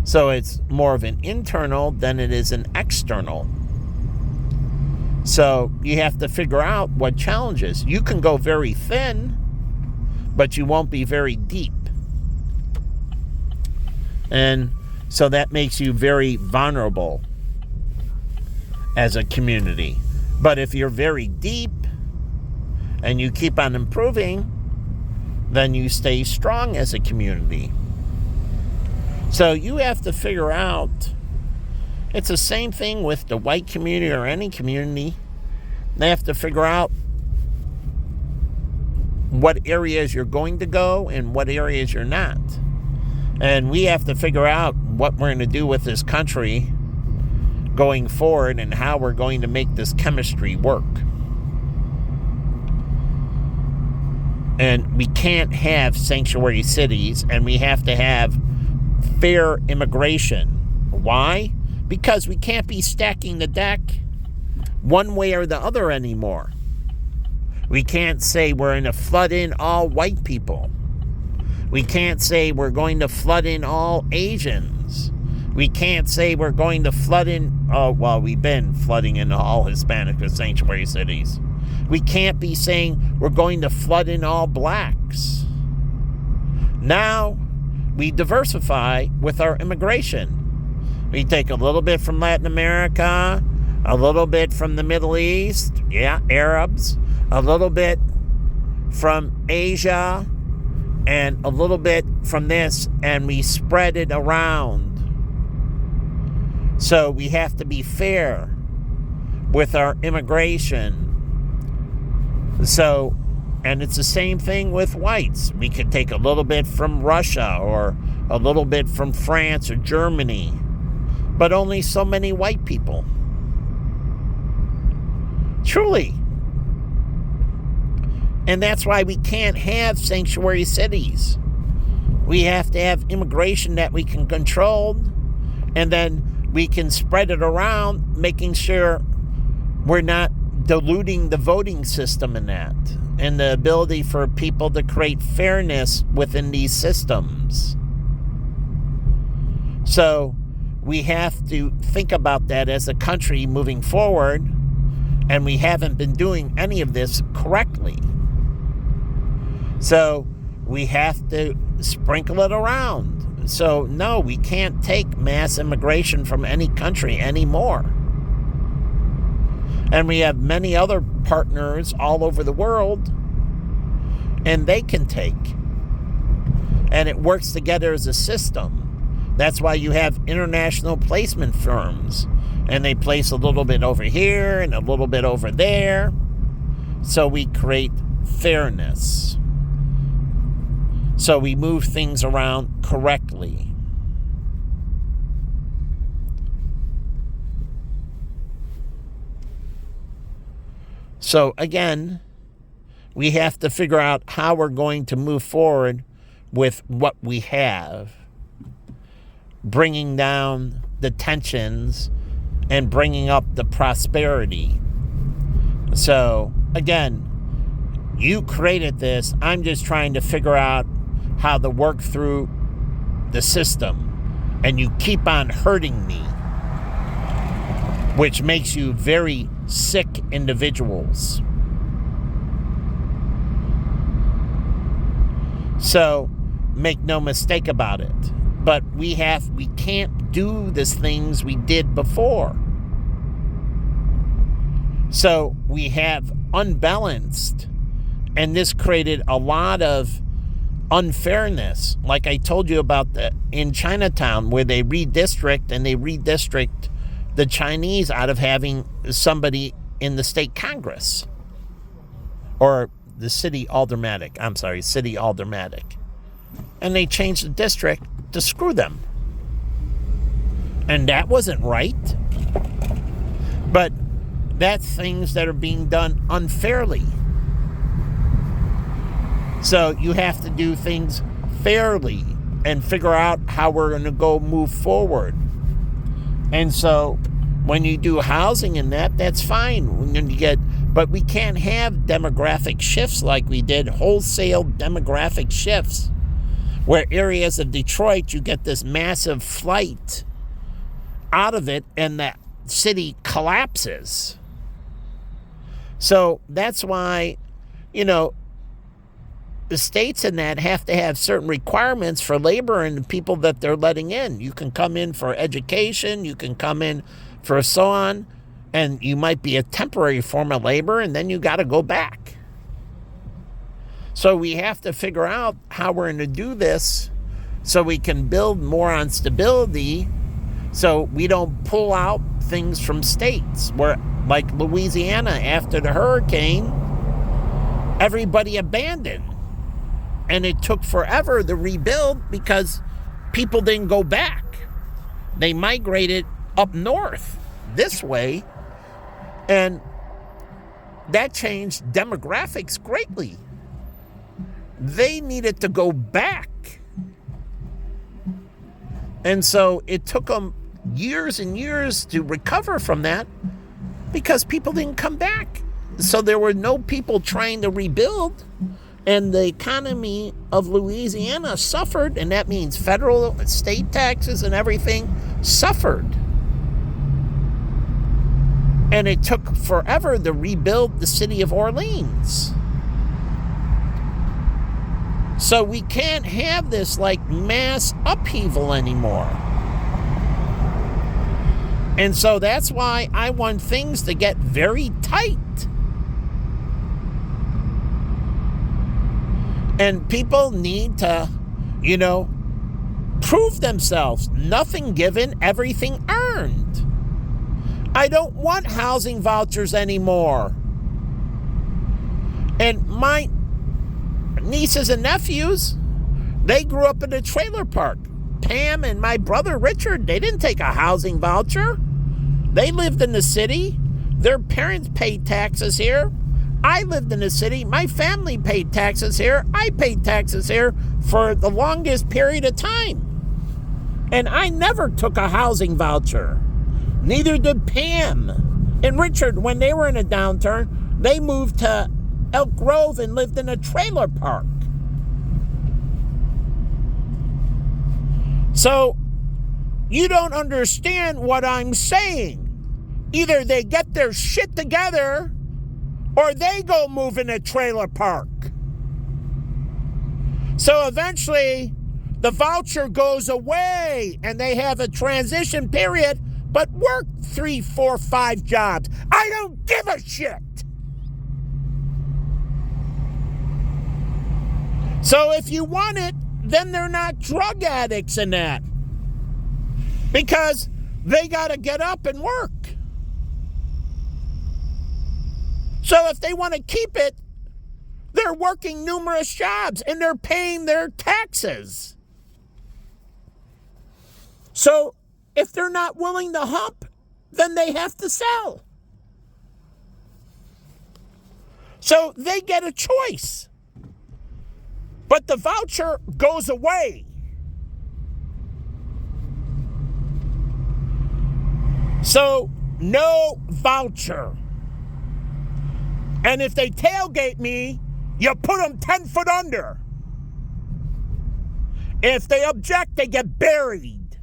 So it's more of an internal than it is an external. So you have to figure out what challenges. You can go very thin, but you won't be very deep. And so that makes you very vulnerable as a community. But if you're very deep and you keep on improving, then you stay strong as a community. So you have to figure out, it's the same thing with the white community or any community. They have to figure out what areas you're going to go and what areas you're not. And we have to figure out what we're going to do with this country going forward and how we're going to make this chemistry work. And we can't have sanctuary cities, and we have to have fair immigration. Why? Because we can't be stacking the deck one way or the other anymore. We can't say we're going to flood in all white people. We can't say we're going to flood in all Asians. We can't say we're going to flood in, we've been flooding in all Hispanic or sanctuary cities. We can't be saying we're going to flood in all blacks. Now, we diversify with our immigration. We take a little bit from Latin America, a little bit from the Middle East, Arabs, a little bit from Asia, and a little bit from this, and we spread it around. So we have to be fair with our immigration. So, and it's the same thing with whites. We could take a little bit from Russia or a little bit from France or Germany, but only so many white people. Truly. And that's why we can't have sanctuary cities. We have to have immigration that we can control, and then we can spread it around, making sure we're not diluting the voting system in that, and the ability for people to create fairness within these systems. So we have to think about that as a country moving forward, and we haven't been doing any of this correctly. So we have to sprinkle it around. So no, we can't take mass immigration from any country anymore. And we have many other partners all over the world, and they can take. And it works together as a system. That's why you have international placement firms, and they place a little bit over here and a little bit over there. So we create fairness. So we move things around correctly. So again, we have to figure out how we're going to move forward with what we have, bringing down the tensions and bringing up the prosperity. So again, you created this. I'm just trying to figure out how to work through the system, and you keep on hurting me, which makes you very sick individuals. So make no mistake about it. But we can't do the things we did before. So we have unbalanced, and this created a lot of unfairness. Like I told you about in Chinatown, where they redistrict the Chinese out of having somebody in the state Congress. Or the city aldermanic. And they changed the district to screw them. And that wasn't right. But that's things that are being done unfairly. So you have to do things fairly and figure out how we're going to move forward. And so when you do housing and that's fine. But we can't have demographic shifts like we did, wholesale demographic shifts, where areas of Detroit, you get this massive flight out of it and that city collapses. So that's why, the states in that have to have certain requirements for labor and the people that they're letting in. You can come in for education, you can come in for so on, and you might be a temporary form of labor, and then you got to go back. So we have to figure out how we're going to do this so we can build more on stability, so we don't pull out things from states where, like Louisiana, after the hurricane, everybody abandoned. And it took forever to rebuild because people didn't go back. They migrated up north this way, and that changed demographics greatly. They needed to go back. And so it took them years and years to recover from that because people didn't come back. So there were no people trying to rebuild, and the economy of Louisiana suffered, and that means federal and state taxes and everything suffered. And it took forever to rebuild the city of Orleans. So we can't have this mass upheaval anymore. And so that's why I want things to get very tight. And people need to, prove themselves. Nothing given, everything earned. I don't want housing vouchers anymore. And my nieces and nephews, they grew up in a trailer park. Pam and my brother Richard, they didn't take a housing voucher. They lived in the city. Their parents paid taxes here. I lived in the city. My family paid taxes here. I paid taxes here for the longest period of time. And I never took a housing voucher. Neither did Pam and Richard. When they were in a downturn, they moved to Elk Grove and lived in a trailer park. So you don't understand what I'm saying. Either they get their shit together or they go move in a trailer park. So eventually the voucher goes away and they have a transition period, but work 3, 4, 5 jobs. I don't give a shit. So if you want it, then they're not drug addicts in that. Because they got to get up and work. So if they want to keep it, they're working numerous jobs and they're paying their taxes. So if they're not willing to hump, then they have to sell. So they get a choice. But the voucher goes away. So no voucher. And if they tailgate me, you put them 10 foot under. If they object, they get buried.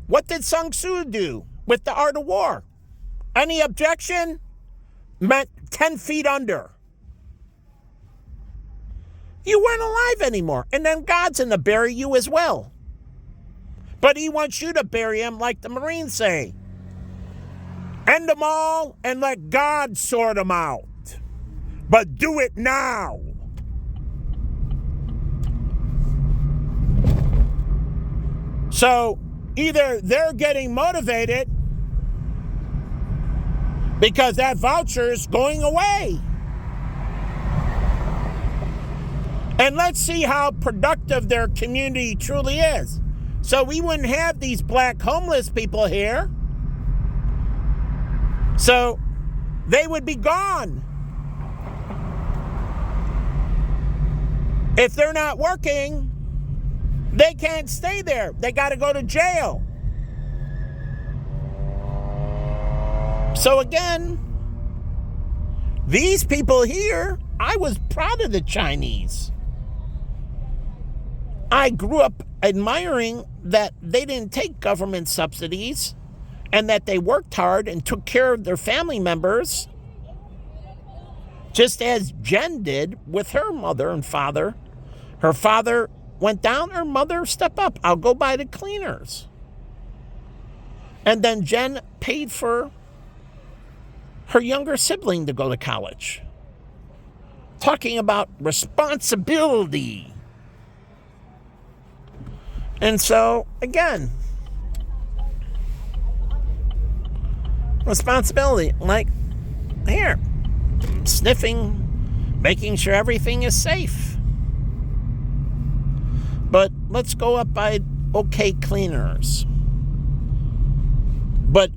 What did Sun Tzu do with the art of war? Any objection meant 10 feet under. You weren't alive anymore. And then God's going to bury you as well. But he wants you to bury him like the Marines say. End them all and let God sort them out. But do it now. So either they're getting motivated because that voucher is going away. And let's see how productive their community truly is. So we wouldn't have these black homeless people here. So they would be gone. If they're not working, they can't stay there. They got to go to jail. So again, these people here, I was proud of the Chinese. I grew up admiring that they didn't take government subsidies and that they worked hard and took care of their family members, just as Jen did with her mother and father. Her father went down, her mother stepped up. I'll go buy the cleaners. And then Jen paid for her younger sibling to go to college. Talking about responsibility. And so, again, responsibility, like here, sniffing, making sure everything is safe. But let's go up by OK Cleaners. But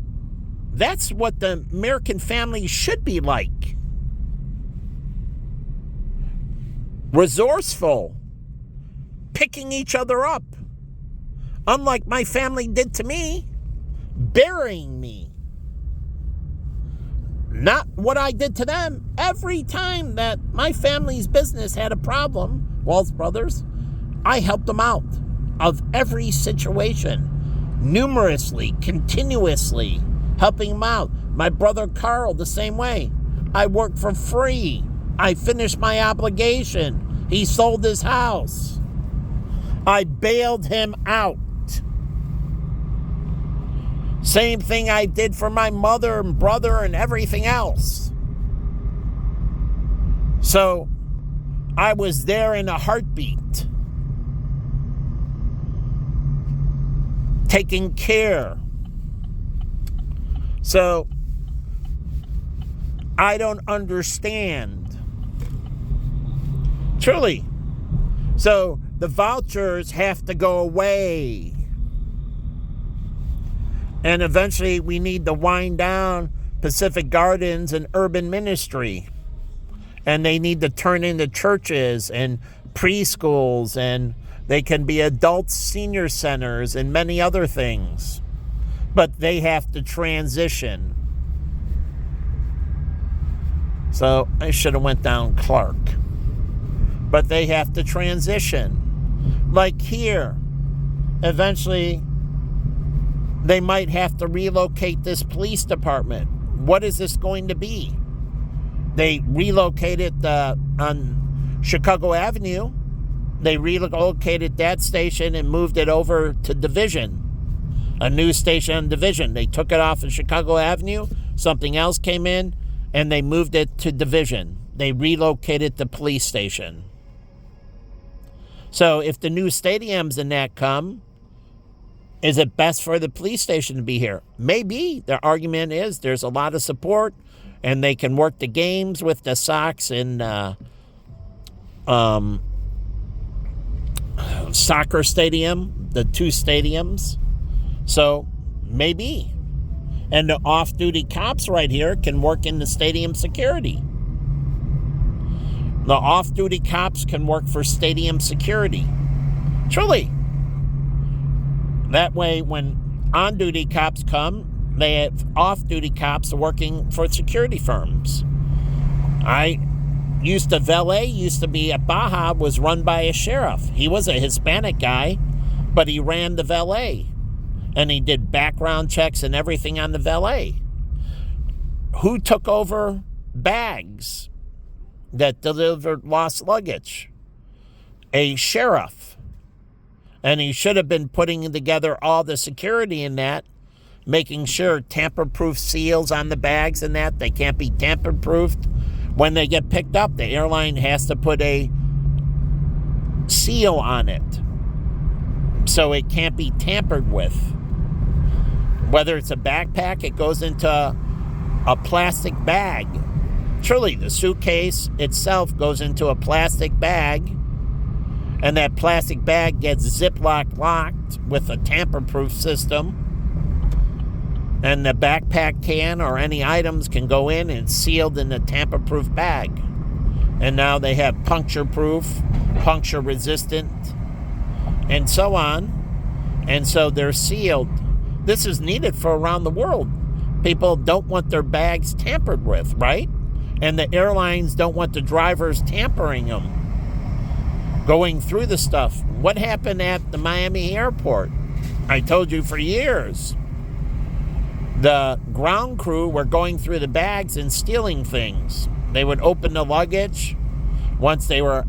that's what the American family should be like. Resourceful, picking each other up. Unlike my family did to me, burying me. Not what I did to them. Every time that my family's business had a problem, Waltz Brothers, I helped them out of every situation. Numerously, continuously, helping them out. My brother Carl, the same way. I worked for free. I finished my obligation. He sold his house. I bailed him out. Same thing I did for my mother and brother and everything else. So I was there in a heartbeat. Taking care. So I don't understand. Truly. So the vouchers have to go away. And eventually we need to wind down Pacific Gardens and urban ministry. And they need to turn into churches and preschools, and they can be adult senior centers and many other things. But they have to transition. So I should have went down Clark. But they have to transition. Like here, eventually they might have to relocate this police department. What is this going to be? They relocated on Chicago Avenue. They relocated that station and moved it over to Division. A new station on Division. They took it off of Chicago Avenue. Something else came in, and they moved it to Division. They relocated the police station. So if the new stadiums and that come, is it best for the police station to be here? Maybe. Their argument is there's a lot of support and they can work the games with the Sox and soccer stadium, the two stadiums. So maybe. And the off-duty cops right here can work in the stadium security. The off-duty cops can work for stadium security. Truly. That way, when on-duty cops come, they have off-duty cops working for security firms. I valet used to be at Baja, was run by a sheriff. He was a Hispanic guy, but he ran the valet. And he did background checks and everything on the valet. Who took over bags that delivered lost luggage? A sheriff. And he should have been putting together all the security in that, making sure tamper-proof seals on the bags and that. They can't be tamper-proofed. When they get picked up, the airline has to put a seal on it so it can't be tampered with. Whether it's a backpack, it goes into a plastic bag. Truly, the suitcase itself goes into a plastic bag, and that plastic bag gets Ziploc locked with a tamper-proof system. And the backpack can or any items can go in and sealed in the tamper-proof bag. And now they have puncture-proof, puncture-resistant, and so on. And so they're sealed. This is needed for around the world. People don't want their bags tampered with, right? And the airlines don't want the drivers tampering them, going through the stuff. What happened at the Miami airport? I told you for years. The ground crew were going through the bags and stealing things. They would open the luggage. Once they were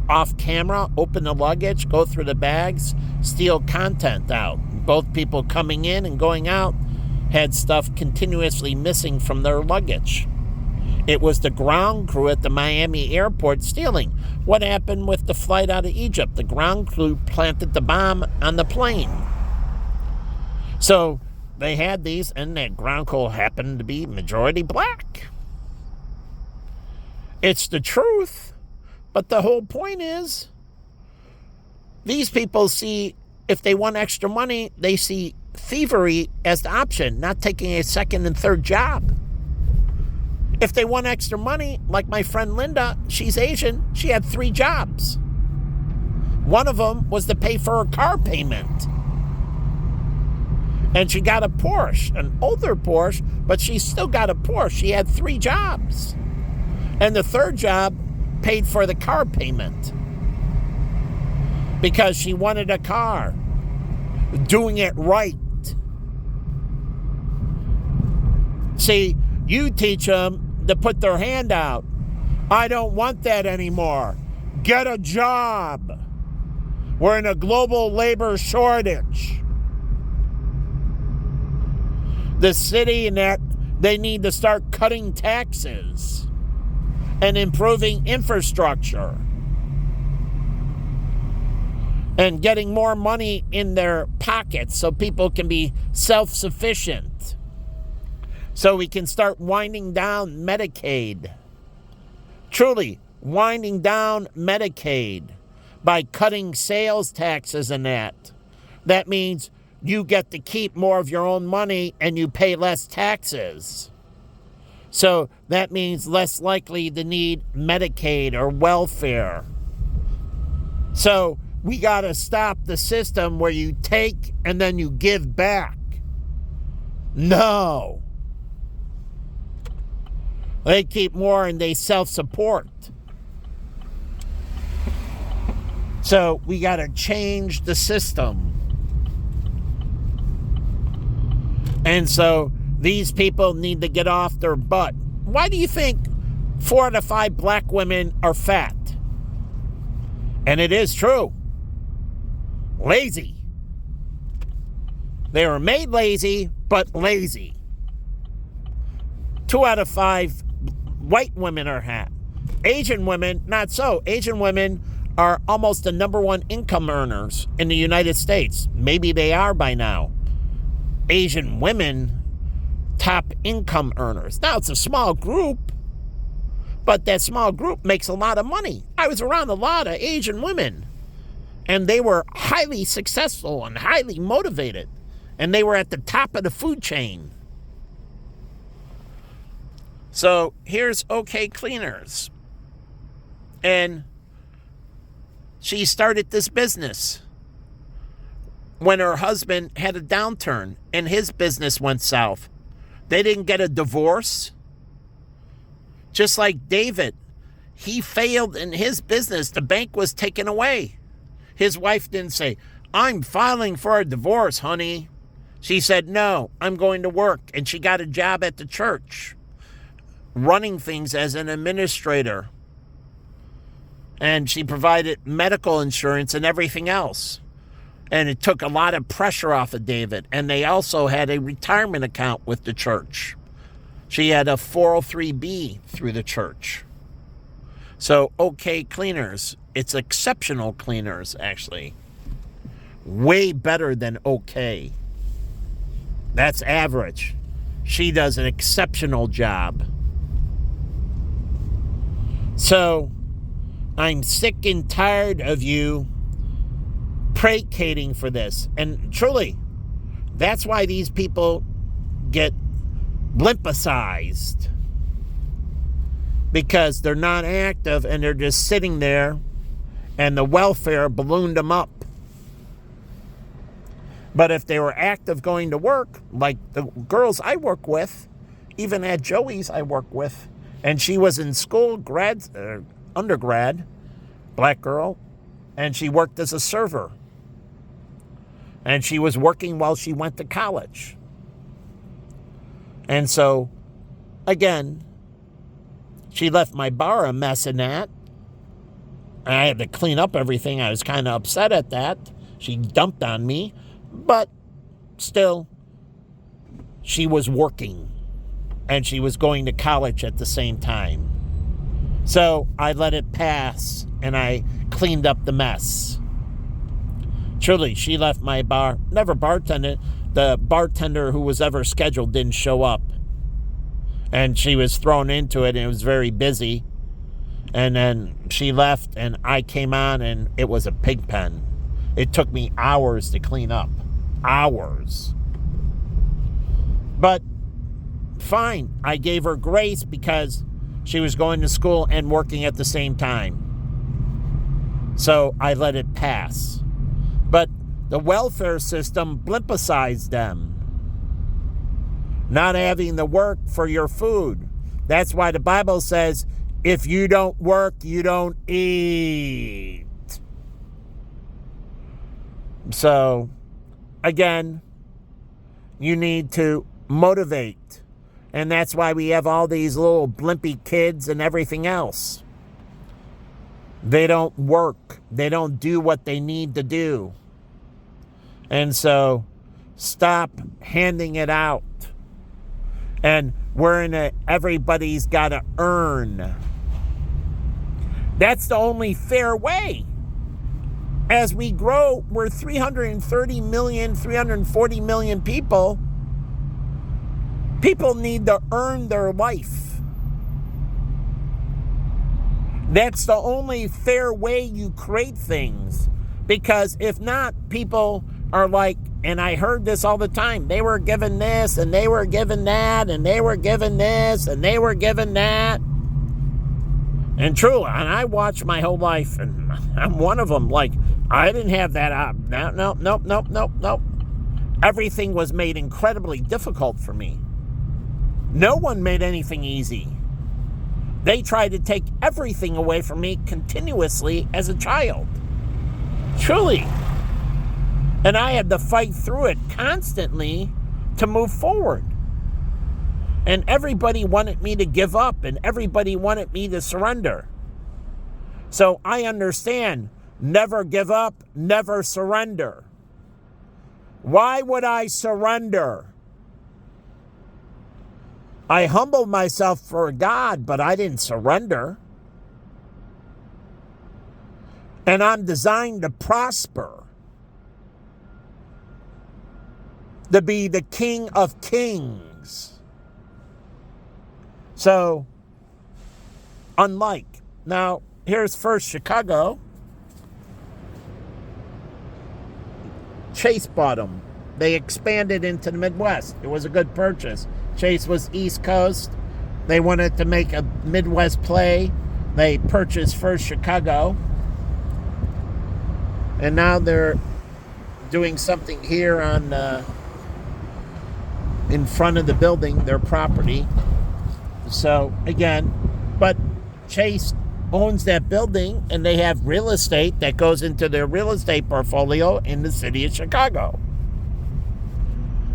off camera, open the luggage, go through the bags, steal content out. Both people coming in and going out had stuff continuously missing from their luggage. It was the ground crew at the Miami airport stealing. What happened with the flight out of Egypt? The ground crew planted the bomb on the plane. So they had these, and that ground crew happened to be majority black. It's the truth, but the whole point is, these people see, if they want extra money, they see thievery as the option, not taking a second and third job. If they want extra money, like my friend Linda, she's Asian, she had 3 jobs. One of them was to pay for her car payment. And she got a Porsche, an older Porsche, but she still got a Porsche. She had 3 jobs. And the third job paid for the car payment because she wanted a car, doing it right. See, you teach them to put their hand out. I don't want that anymore. Get a job. We're in a global labor shortage. The city and that, they need to start cutting taxes and improving infrastructure and getting more money in their pockets so people can be self-sufficient. So we can start winding down Medicaid. Truly, winding down Medicaid by cutting sales taxes and that. That means you get to keep more of your own money and you pay less taxes. So that means less likely to need Medicaid or welfare. So we got to stop the system where you take and then you give back. No. They keep more and they self-support. So we got to change the system. And so these people need to get off their butt. Why do you think 4 out of 5 black women are fat? And it is true. Lazy. They were made lazy, but lazy. 2 out of 5 white women are fat. Asian women, not so. Asian women are almost the #1 income earners in the United States. Maybe they are by now. Asian women, top income earners. Now, it's a small group, but that small group makes a lot of money. I was around a lot of Asian women, and they were highly successful and highly motivated, and they were at the top of the food chain. So here's OK Cleaners, and she started this business when her husband had a downturn and his business went south. They didn't get a divorce. Just like David, he failed in his business. The bank was taken away. His wife didn't say, I'm filing for a divorce, honey. She said, no, I'm going to work. And she got a job at the church, running things as an administrator. And she provided medical insurance and everything else. And it took a lot of pressure off of David. And they also had a retirement account with the church. She had a 403B through the church. So, OK Cleaners, it's exceptional cleaners, actually. Way better than OK. That's average. She does an exceptional job. So, I'm sick and tired of you placating for this. And truly, that's why these people get blimpicized. Because they're not active and they're just sitting there and the welfare ballooned them up. But if they were active going to work, like the girls I work with, even at Joey's I work with, and she was in school, undergrad, black girl, and she worked as a server. And she was working while she went to college. And so, again, she left my bar a mess in that. I had to clean up everything. I was kind of upset at that. She dumped on me. But still, she was working. And she was going to college at the same time. So I let it pass. And I cleaned up the mess. Truly, she left my bar. Never bartended. The bartender who was ever scheduled didn't show up. And she was thrown into it, and it was very busy. And then she left, and I came on, and it was a pig pen. It took me hours to clean up. Hours. But fine. I gave her grace because she was going to school and working at the same time. So I let it pass. But the welfare system blimpicized them. Not having to work for your food. That's why the Bible says, if you don't work, you don't eat. So, again, you need to motivate. And that's why we have all these little blimpy kids and everything else. They don't work. They don't do what they need to do. And so, stop handing it out. And we're in a everybody's got to earn. That's the only fair way. As we grow, we're 330 million, 340 million people. People need to earn their life. That's the only fair way you create things. Because if not, people are like, and I heard this all the time, they were given this, and they were given that, and they were given this, and they were given that. And truly, and I watched my whole life, and I'm one of them, like, I didn't have that. Nope. Everything was made incredibly difficult for me. No one made anything easy. They tried to take everything away from me continuously as a child. Truly. And I had to fight through it constantly to move forward. And everybody wanted me to give up, and everybody wanted me to surrender. So I understand, never give up, never surrender. Why would I surrender? I humbled myself for God, but I didn't surrender. And I'm designed to prosper. To be the King of Kings. So, unlike, now, here's First Chicago. Chase bought them. They expanded into the Midwest. It was a good purchase. Chase was East Coast. They wanted to make a Midwest play. They purchased First Chicago. And now they're doing something here on in front of the building, their property. So, again, but Chase owns that building, and they have real estate that goes into their real estate portfolio in the city of Chicago.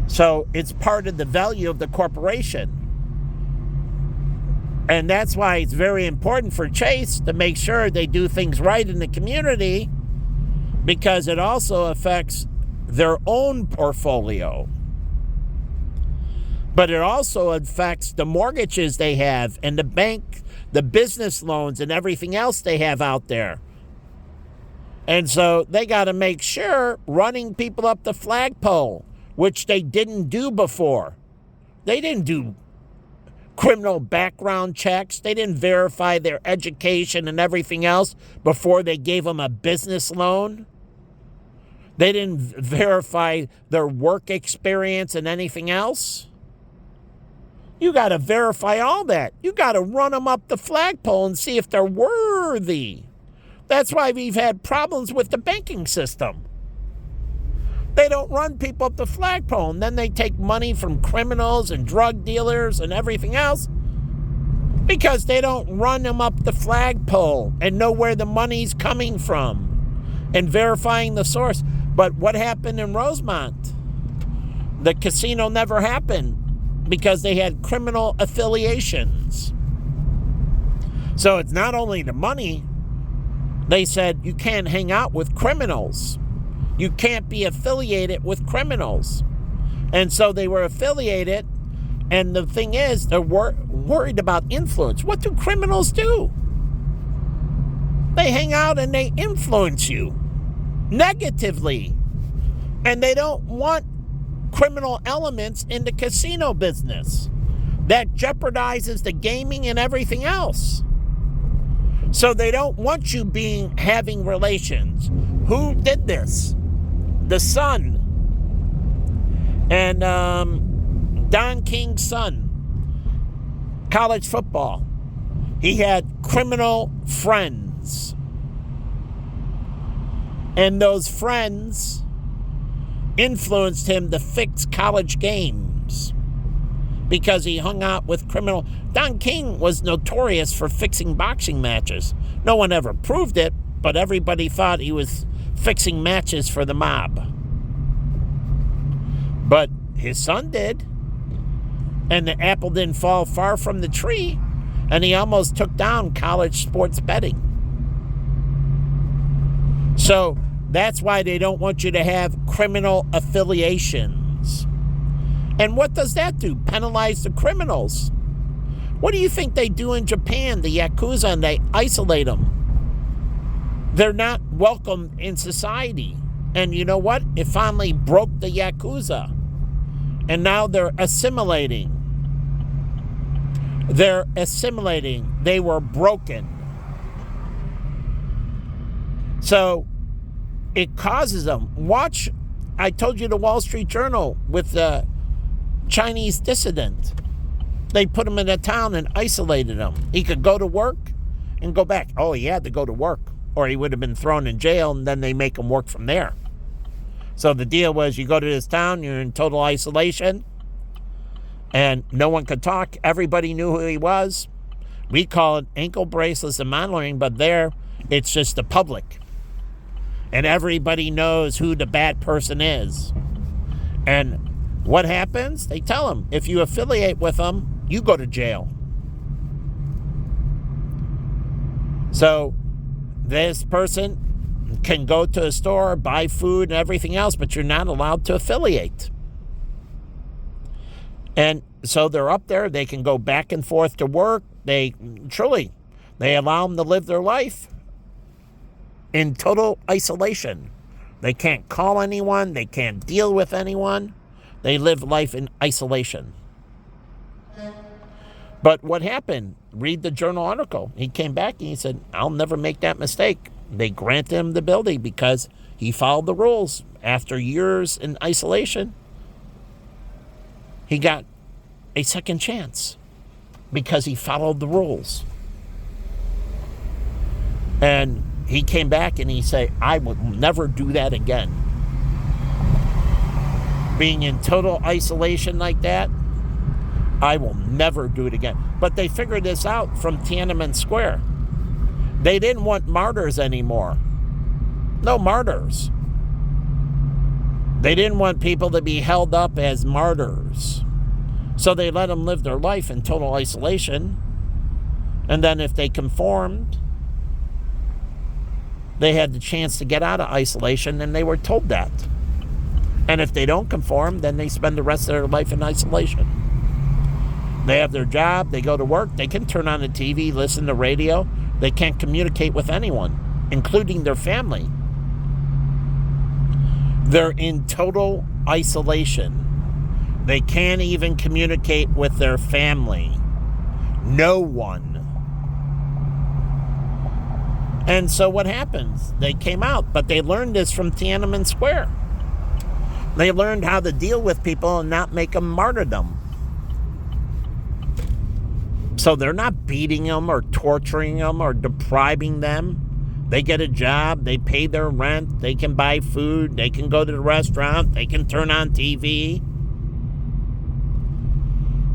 So it's part of the value of the corporation. And that's why it's very important for Chase to make sure they do things right in the community, because it also affects their own portfolio. But it also affects the mortgages they have and the bank, the business loans and everything else they have out there. And so they got to make sure running people up the flagpole, which they didn't do before. They didn't do criminal background checks. They didn't verify their education and everything else before they gave them a business loan. They didn't verify their work experience and anything else. You got to verify all that. You got to run them up the flagpole and see if they're worthy. That's why we've had problems with the banking system. They don't run people up the flagpole, and then they take money from criminals and drug dealers and everything else because they don't run them up the flagpole and know where the money's coming from and verifying the source. But what happened in Rosemont? The casino never happened because they had criminal affiliations. So it's not only the money. They said you can't hang out with criminals. You can't be affiliated with criminals. And so they were affiliated. And the thing is, they're worried about influence. What do criminals do? They hang out and they influence you negatively. And they don't want criminal elements in the casino business. That jeopardizes the gaming and everything else. So they don't want you having relations. Who did this? The son. And Don King's son. College football. He had criminal friends. And those friends influenced him to fix college games because he hung out with criminal. Don King was notorious for fixing boxing matches. No one ever proved it, but everybody thought he was fixing matches for the mob. But his son did. And the apple didn't fall far from the tree. And he almost took down college sports betting. So that's why they don't want you to have criminal affiliations. And what does that do? Penalize the criminals. What do you think they do in Japan, the Yakuza, and they isolate them? They're not welcome in society. And you know what? It finally broke the Yakuza. And now they're assimilating. They're assimilating. They were broken. So it causes them. Watch, I told you the Wall Street Journal with the Chinese dissident. They put him in a town and isolated him. He could go to work and go back. Oh, he had to go to work, or he would have been thrown in jail, and then they make him work from there. So the deal was you go to this town, you're in total isolation, and no one could talk. Everybody knew who he was. We call it ankle bracelets and monitoring, but there it's just the public. And everybody knows who the bad person is. And what happens? They tell them, if you affiliate with them, you go to jail. So this person can go to a store, buy food and everything else, but you're not allowed to affiliate. And so they're up there. They can go back and forth to work. They allow them to live their life in total isolation. They can't call anyone. They can't deal with anyone. They live life in isolation. But what happened? Read the journal article. He came back and he said, I'll never make that mistake. They granted him the building because he followed the rules. After years in isolation, he got a second chance because he followed the rules. And he came back and he said, I will never do that again. Being in total isolation like that, I will never do it again. But they figured this out from Tiananmen Square. They didn't want martyrs anymore. No martyrs. They didn't want people to be held up as martyrs. So they let them live their life in total isolation. And then if they conformed, they had the chance to get out of isolation, and they were told that. And if they don't conform, then they spend the rest of their life in isolation. They have their job, they go to work, they can turn on the TV, listen to radio. They can't communicate with anyone, including their family. They're in total isolation. They can't even communicate with their family. No one. And so what happens? They came out, but they learned this from Tiananmen Square. They learned how to deal with people and not make them martyrdom. So they're not beating them or torturing them or depriving them. They get a job, they pay their rent, they can buy food, they can go to the restaurant, they can turn on TV.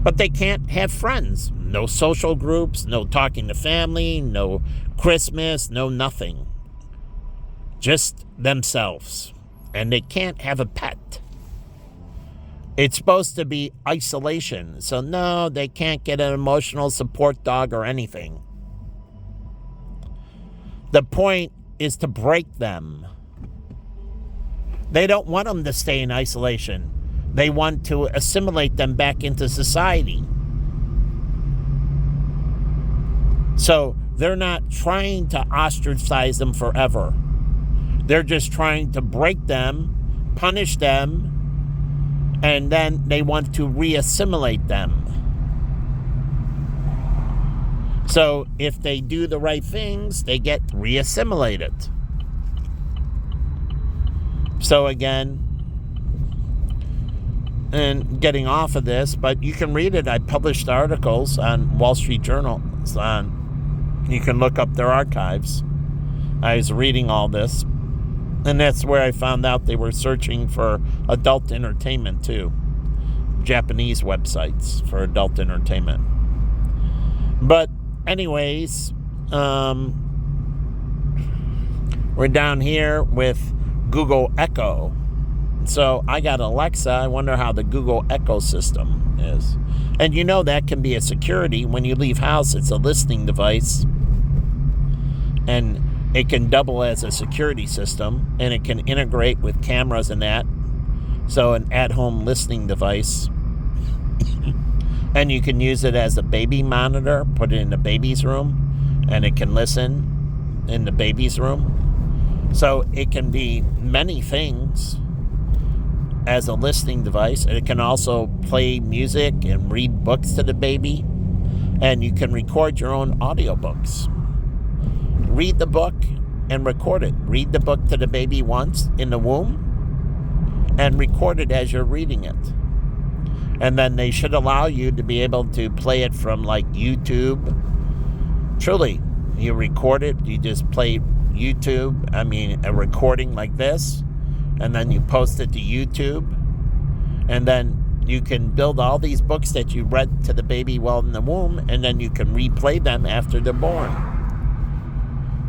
But they can't have friends. No social groups, no talking to family, no Christmas, no nothing. Just themselves. And they can't have a pet. It's supposed to be isolation. So no, they can't get an emotional support dog or anything. The point is to break them. They don't want them to stay in isolation. They want to assimilate them back into society. So they're not trying to ostracize them forever. They're just trying to break them, punish them, and then they want to re-assimilate them. So if they do the right things, they get re-assimilated. So again, and getting off of this, but you can read it. I published articles on Wall Street Journal. You can look up their archives. I was reading all this, and that's where I found out they were searching for adult entertainment too. Japanese websites for adult entertainment. But anyways, we're down here with Google Echo. So I got Alexa. I wonder how the Google Echo system is. And you know that can be a security. When you leave house, it's a listening device. And it can double as a security system. And it can integrate with cameras and that. So an at-home listening device. And you can use it as a baby monitor. Put it in the baby's room. And it can listen in the baby's room. So it can be many things as a listening device. It can also play music and read books to the baby. And you can record your own audiobooks. Read the book and record it. Read the book to the baby once in the womb and record it as you're reading it. And then they should allow you to be able to play it from like YouTube. Truly, you record it, you just play a recording like this, and then you post it to YouTube, and then you can build all these books that you read to the baby while in the womb, and then you can replay them after they're born.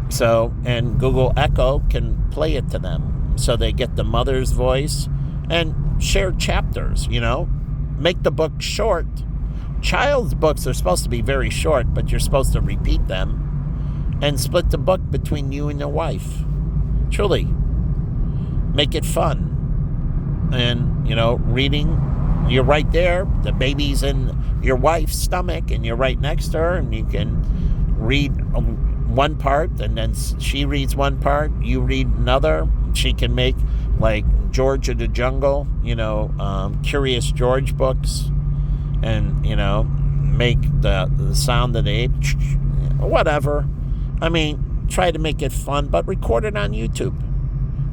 So, and Google Echo can play it to them, so they get the mother's voice, and share chapters, make the book short. Child's books are supposed to be very short, but you're supposed to repeat them, and split the book between you and your wife. Truly. Make it fun. And, reading, you're right there. The baby's in your wife's stomach, and you're right next to her, and you can read one part, and then she reads one part, you read another. She can make, like, George of the Jungle, Curious George books, and, make the sound of the ape, whatever. Try to make it fun, but record it on YouTube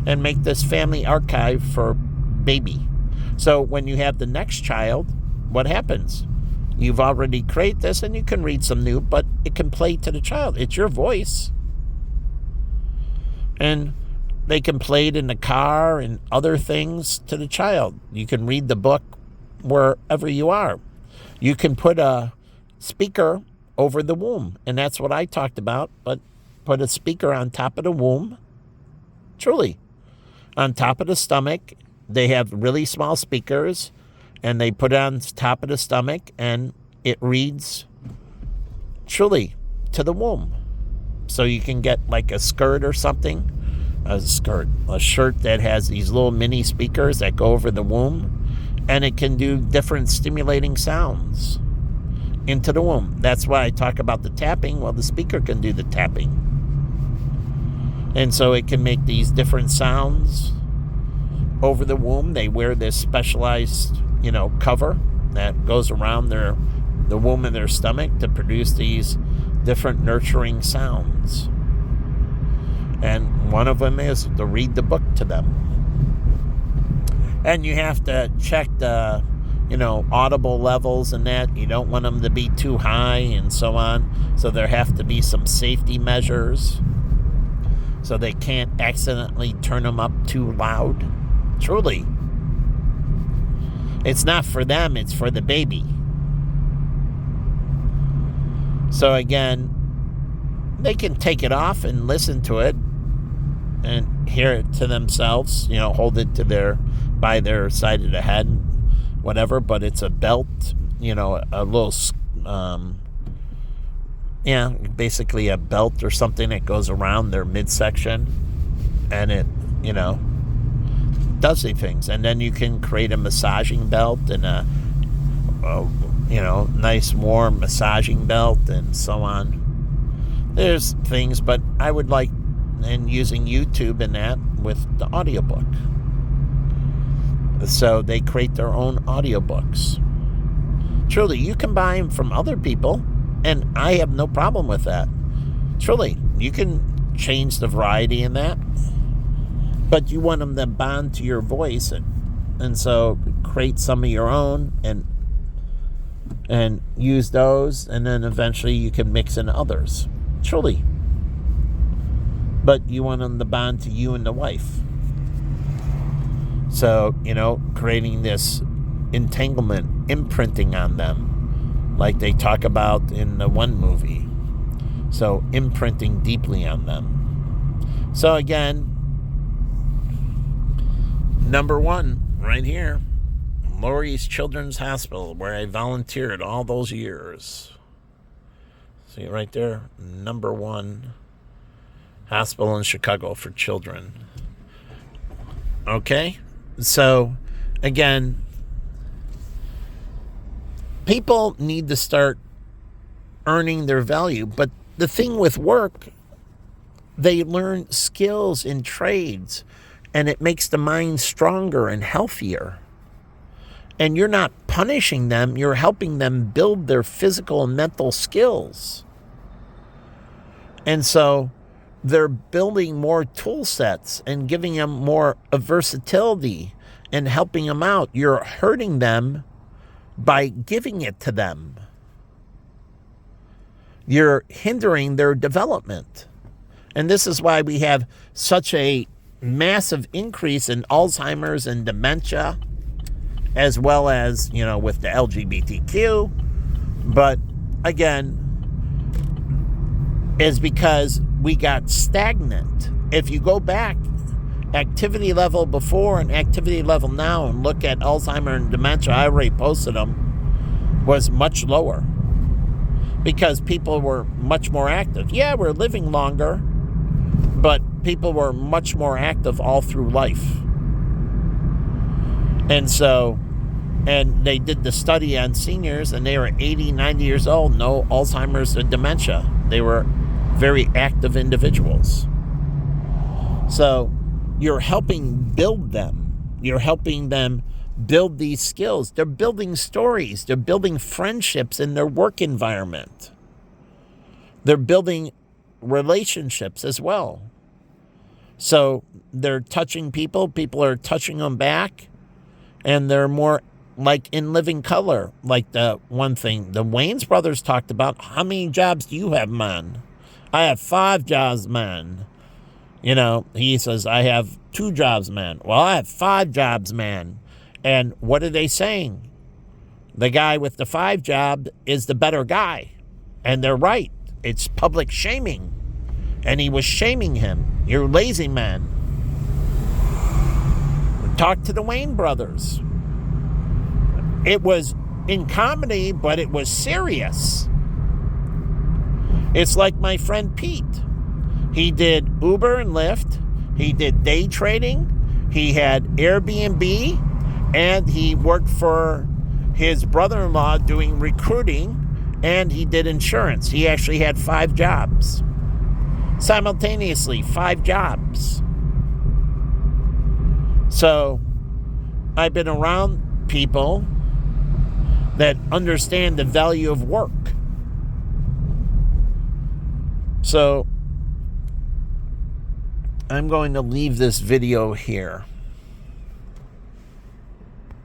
and make this family archive for baby. So when you have the next child, what happens? You've already created this, and you can read some new, but it can play to the child. It's your voice. And they can play it in the car and other things to the child. You can read the book wherever you are. You can put a speaker over the womb, and that's what I talked about, but put a speaker on top of the womb, truly, on top of the stomach. They have really small speakers, and they put it on top of the stomach, and it reads truly to the womb. So you can get like a skirt or something, a shirt that has these little mini speakers that go over the womb, and it can do different stimulating sounds into the womb. That's why I talk about the tapping. Well, the speaker can do the tapping. And so it can make these different sounds over the womb. They wear this specialized, cover that goes around the womb and their stomach to produce these different nurturing sounds. And one of them is to read the book to them. And you have to check the, audible levels and that. You don't want them to be too high and so on. So there have to be some safety measures so they can't accidentally turn them up too loud. Truly. It's not for them, it's for the baby. So again, they can take it off and listen to it and hear it to themselves, hold it to by their side of the head, whatever, but it's a belt, a little, basically a belt or something that goes around their midsection, and it, does these things. And then you can create a massaging belt and a nice warm massaging belt and so on. There's things, but I would like, and using YouTube and that with the audiobook. So they create their own audiobooks. Truly, you can buy them from other people, and I have no problem with that. Truly, you can change the variety in that, but you want them to bond to your voice, and so create some of your own and use those, and then eventually you can mix in others. Truly. But you want them to bond to you and the wife. So, creating this entanglement, imprinting on them, like they talk about in the one movie. So, imprinting deeply on them. So, again, number one, right here, Lurie's Children's Hospital, where I volunteered all those years. See it right there? Number one hospital in Chicago for children. Okay? So, again, people need to start earning their value. But the thing with work, they learn skills in trades, and it makes the mind stronger and healthier. And you're not punishing them, you're helping them build their physical and mental skills. And so they're building more tool sets and giving them more versatility and helping them out. You're hurting them by giving it to them. You're hindering their development. And this is why we have such a massive increase in Alzheimer's and dementia, as well as, with the LGBTQ. But again, is because we got stagnant. If you go back, activity level before and activity level now, and look at Alzheimer and dementia, I already posted them, was much lower. Because people were much more active. Yeah, we're living longer, but people were much more active all through life. And so, and they did the study on seniors, and they were 80, 90 years old, no Alzheimer's and dementia. They were very active individuals. So you're helping build them. You're helping them build these skills. They're building stories. They're building friendships in their work environment. They're building relationships as well. So they're touching people. People are touching them back. And they're more like in living color. Like the one thing the Wayans brothers talked about, how many jobs do you have, man? I have 5 jobs, man. He says, I have 2 jobs, man. Well, I have 5 jobs, man. And what are they saying? The guy with the 5 job is the better guy. And they're right. It's public shaming. And he was shaming him. You're lazy man. Talk to the Wayne brothers. It was in comedy, but it was serious. It's like my friend Pete. He did Uber and Lyft. He did day trading. He had Airbnb. And he worked for his brother-in-law doing recruiting. And he did insurance. He actually had 5 jobs. Simultaneously, 5 jobs. So, I've been around people that understand the value of work. So, I'm going to leave this video here.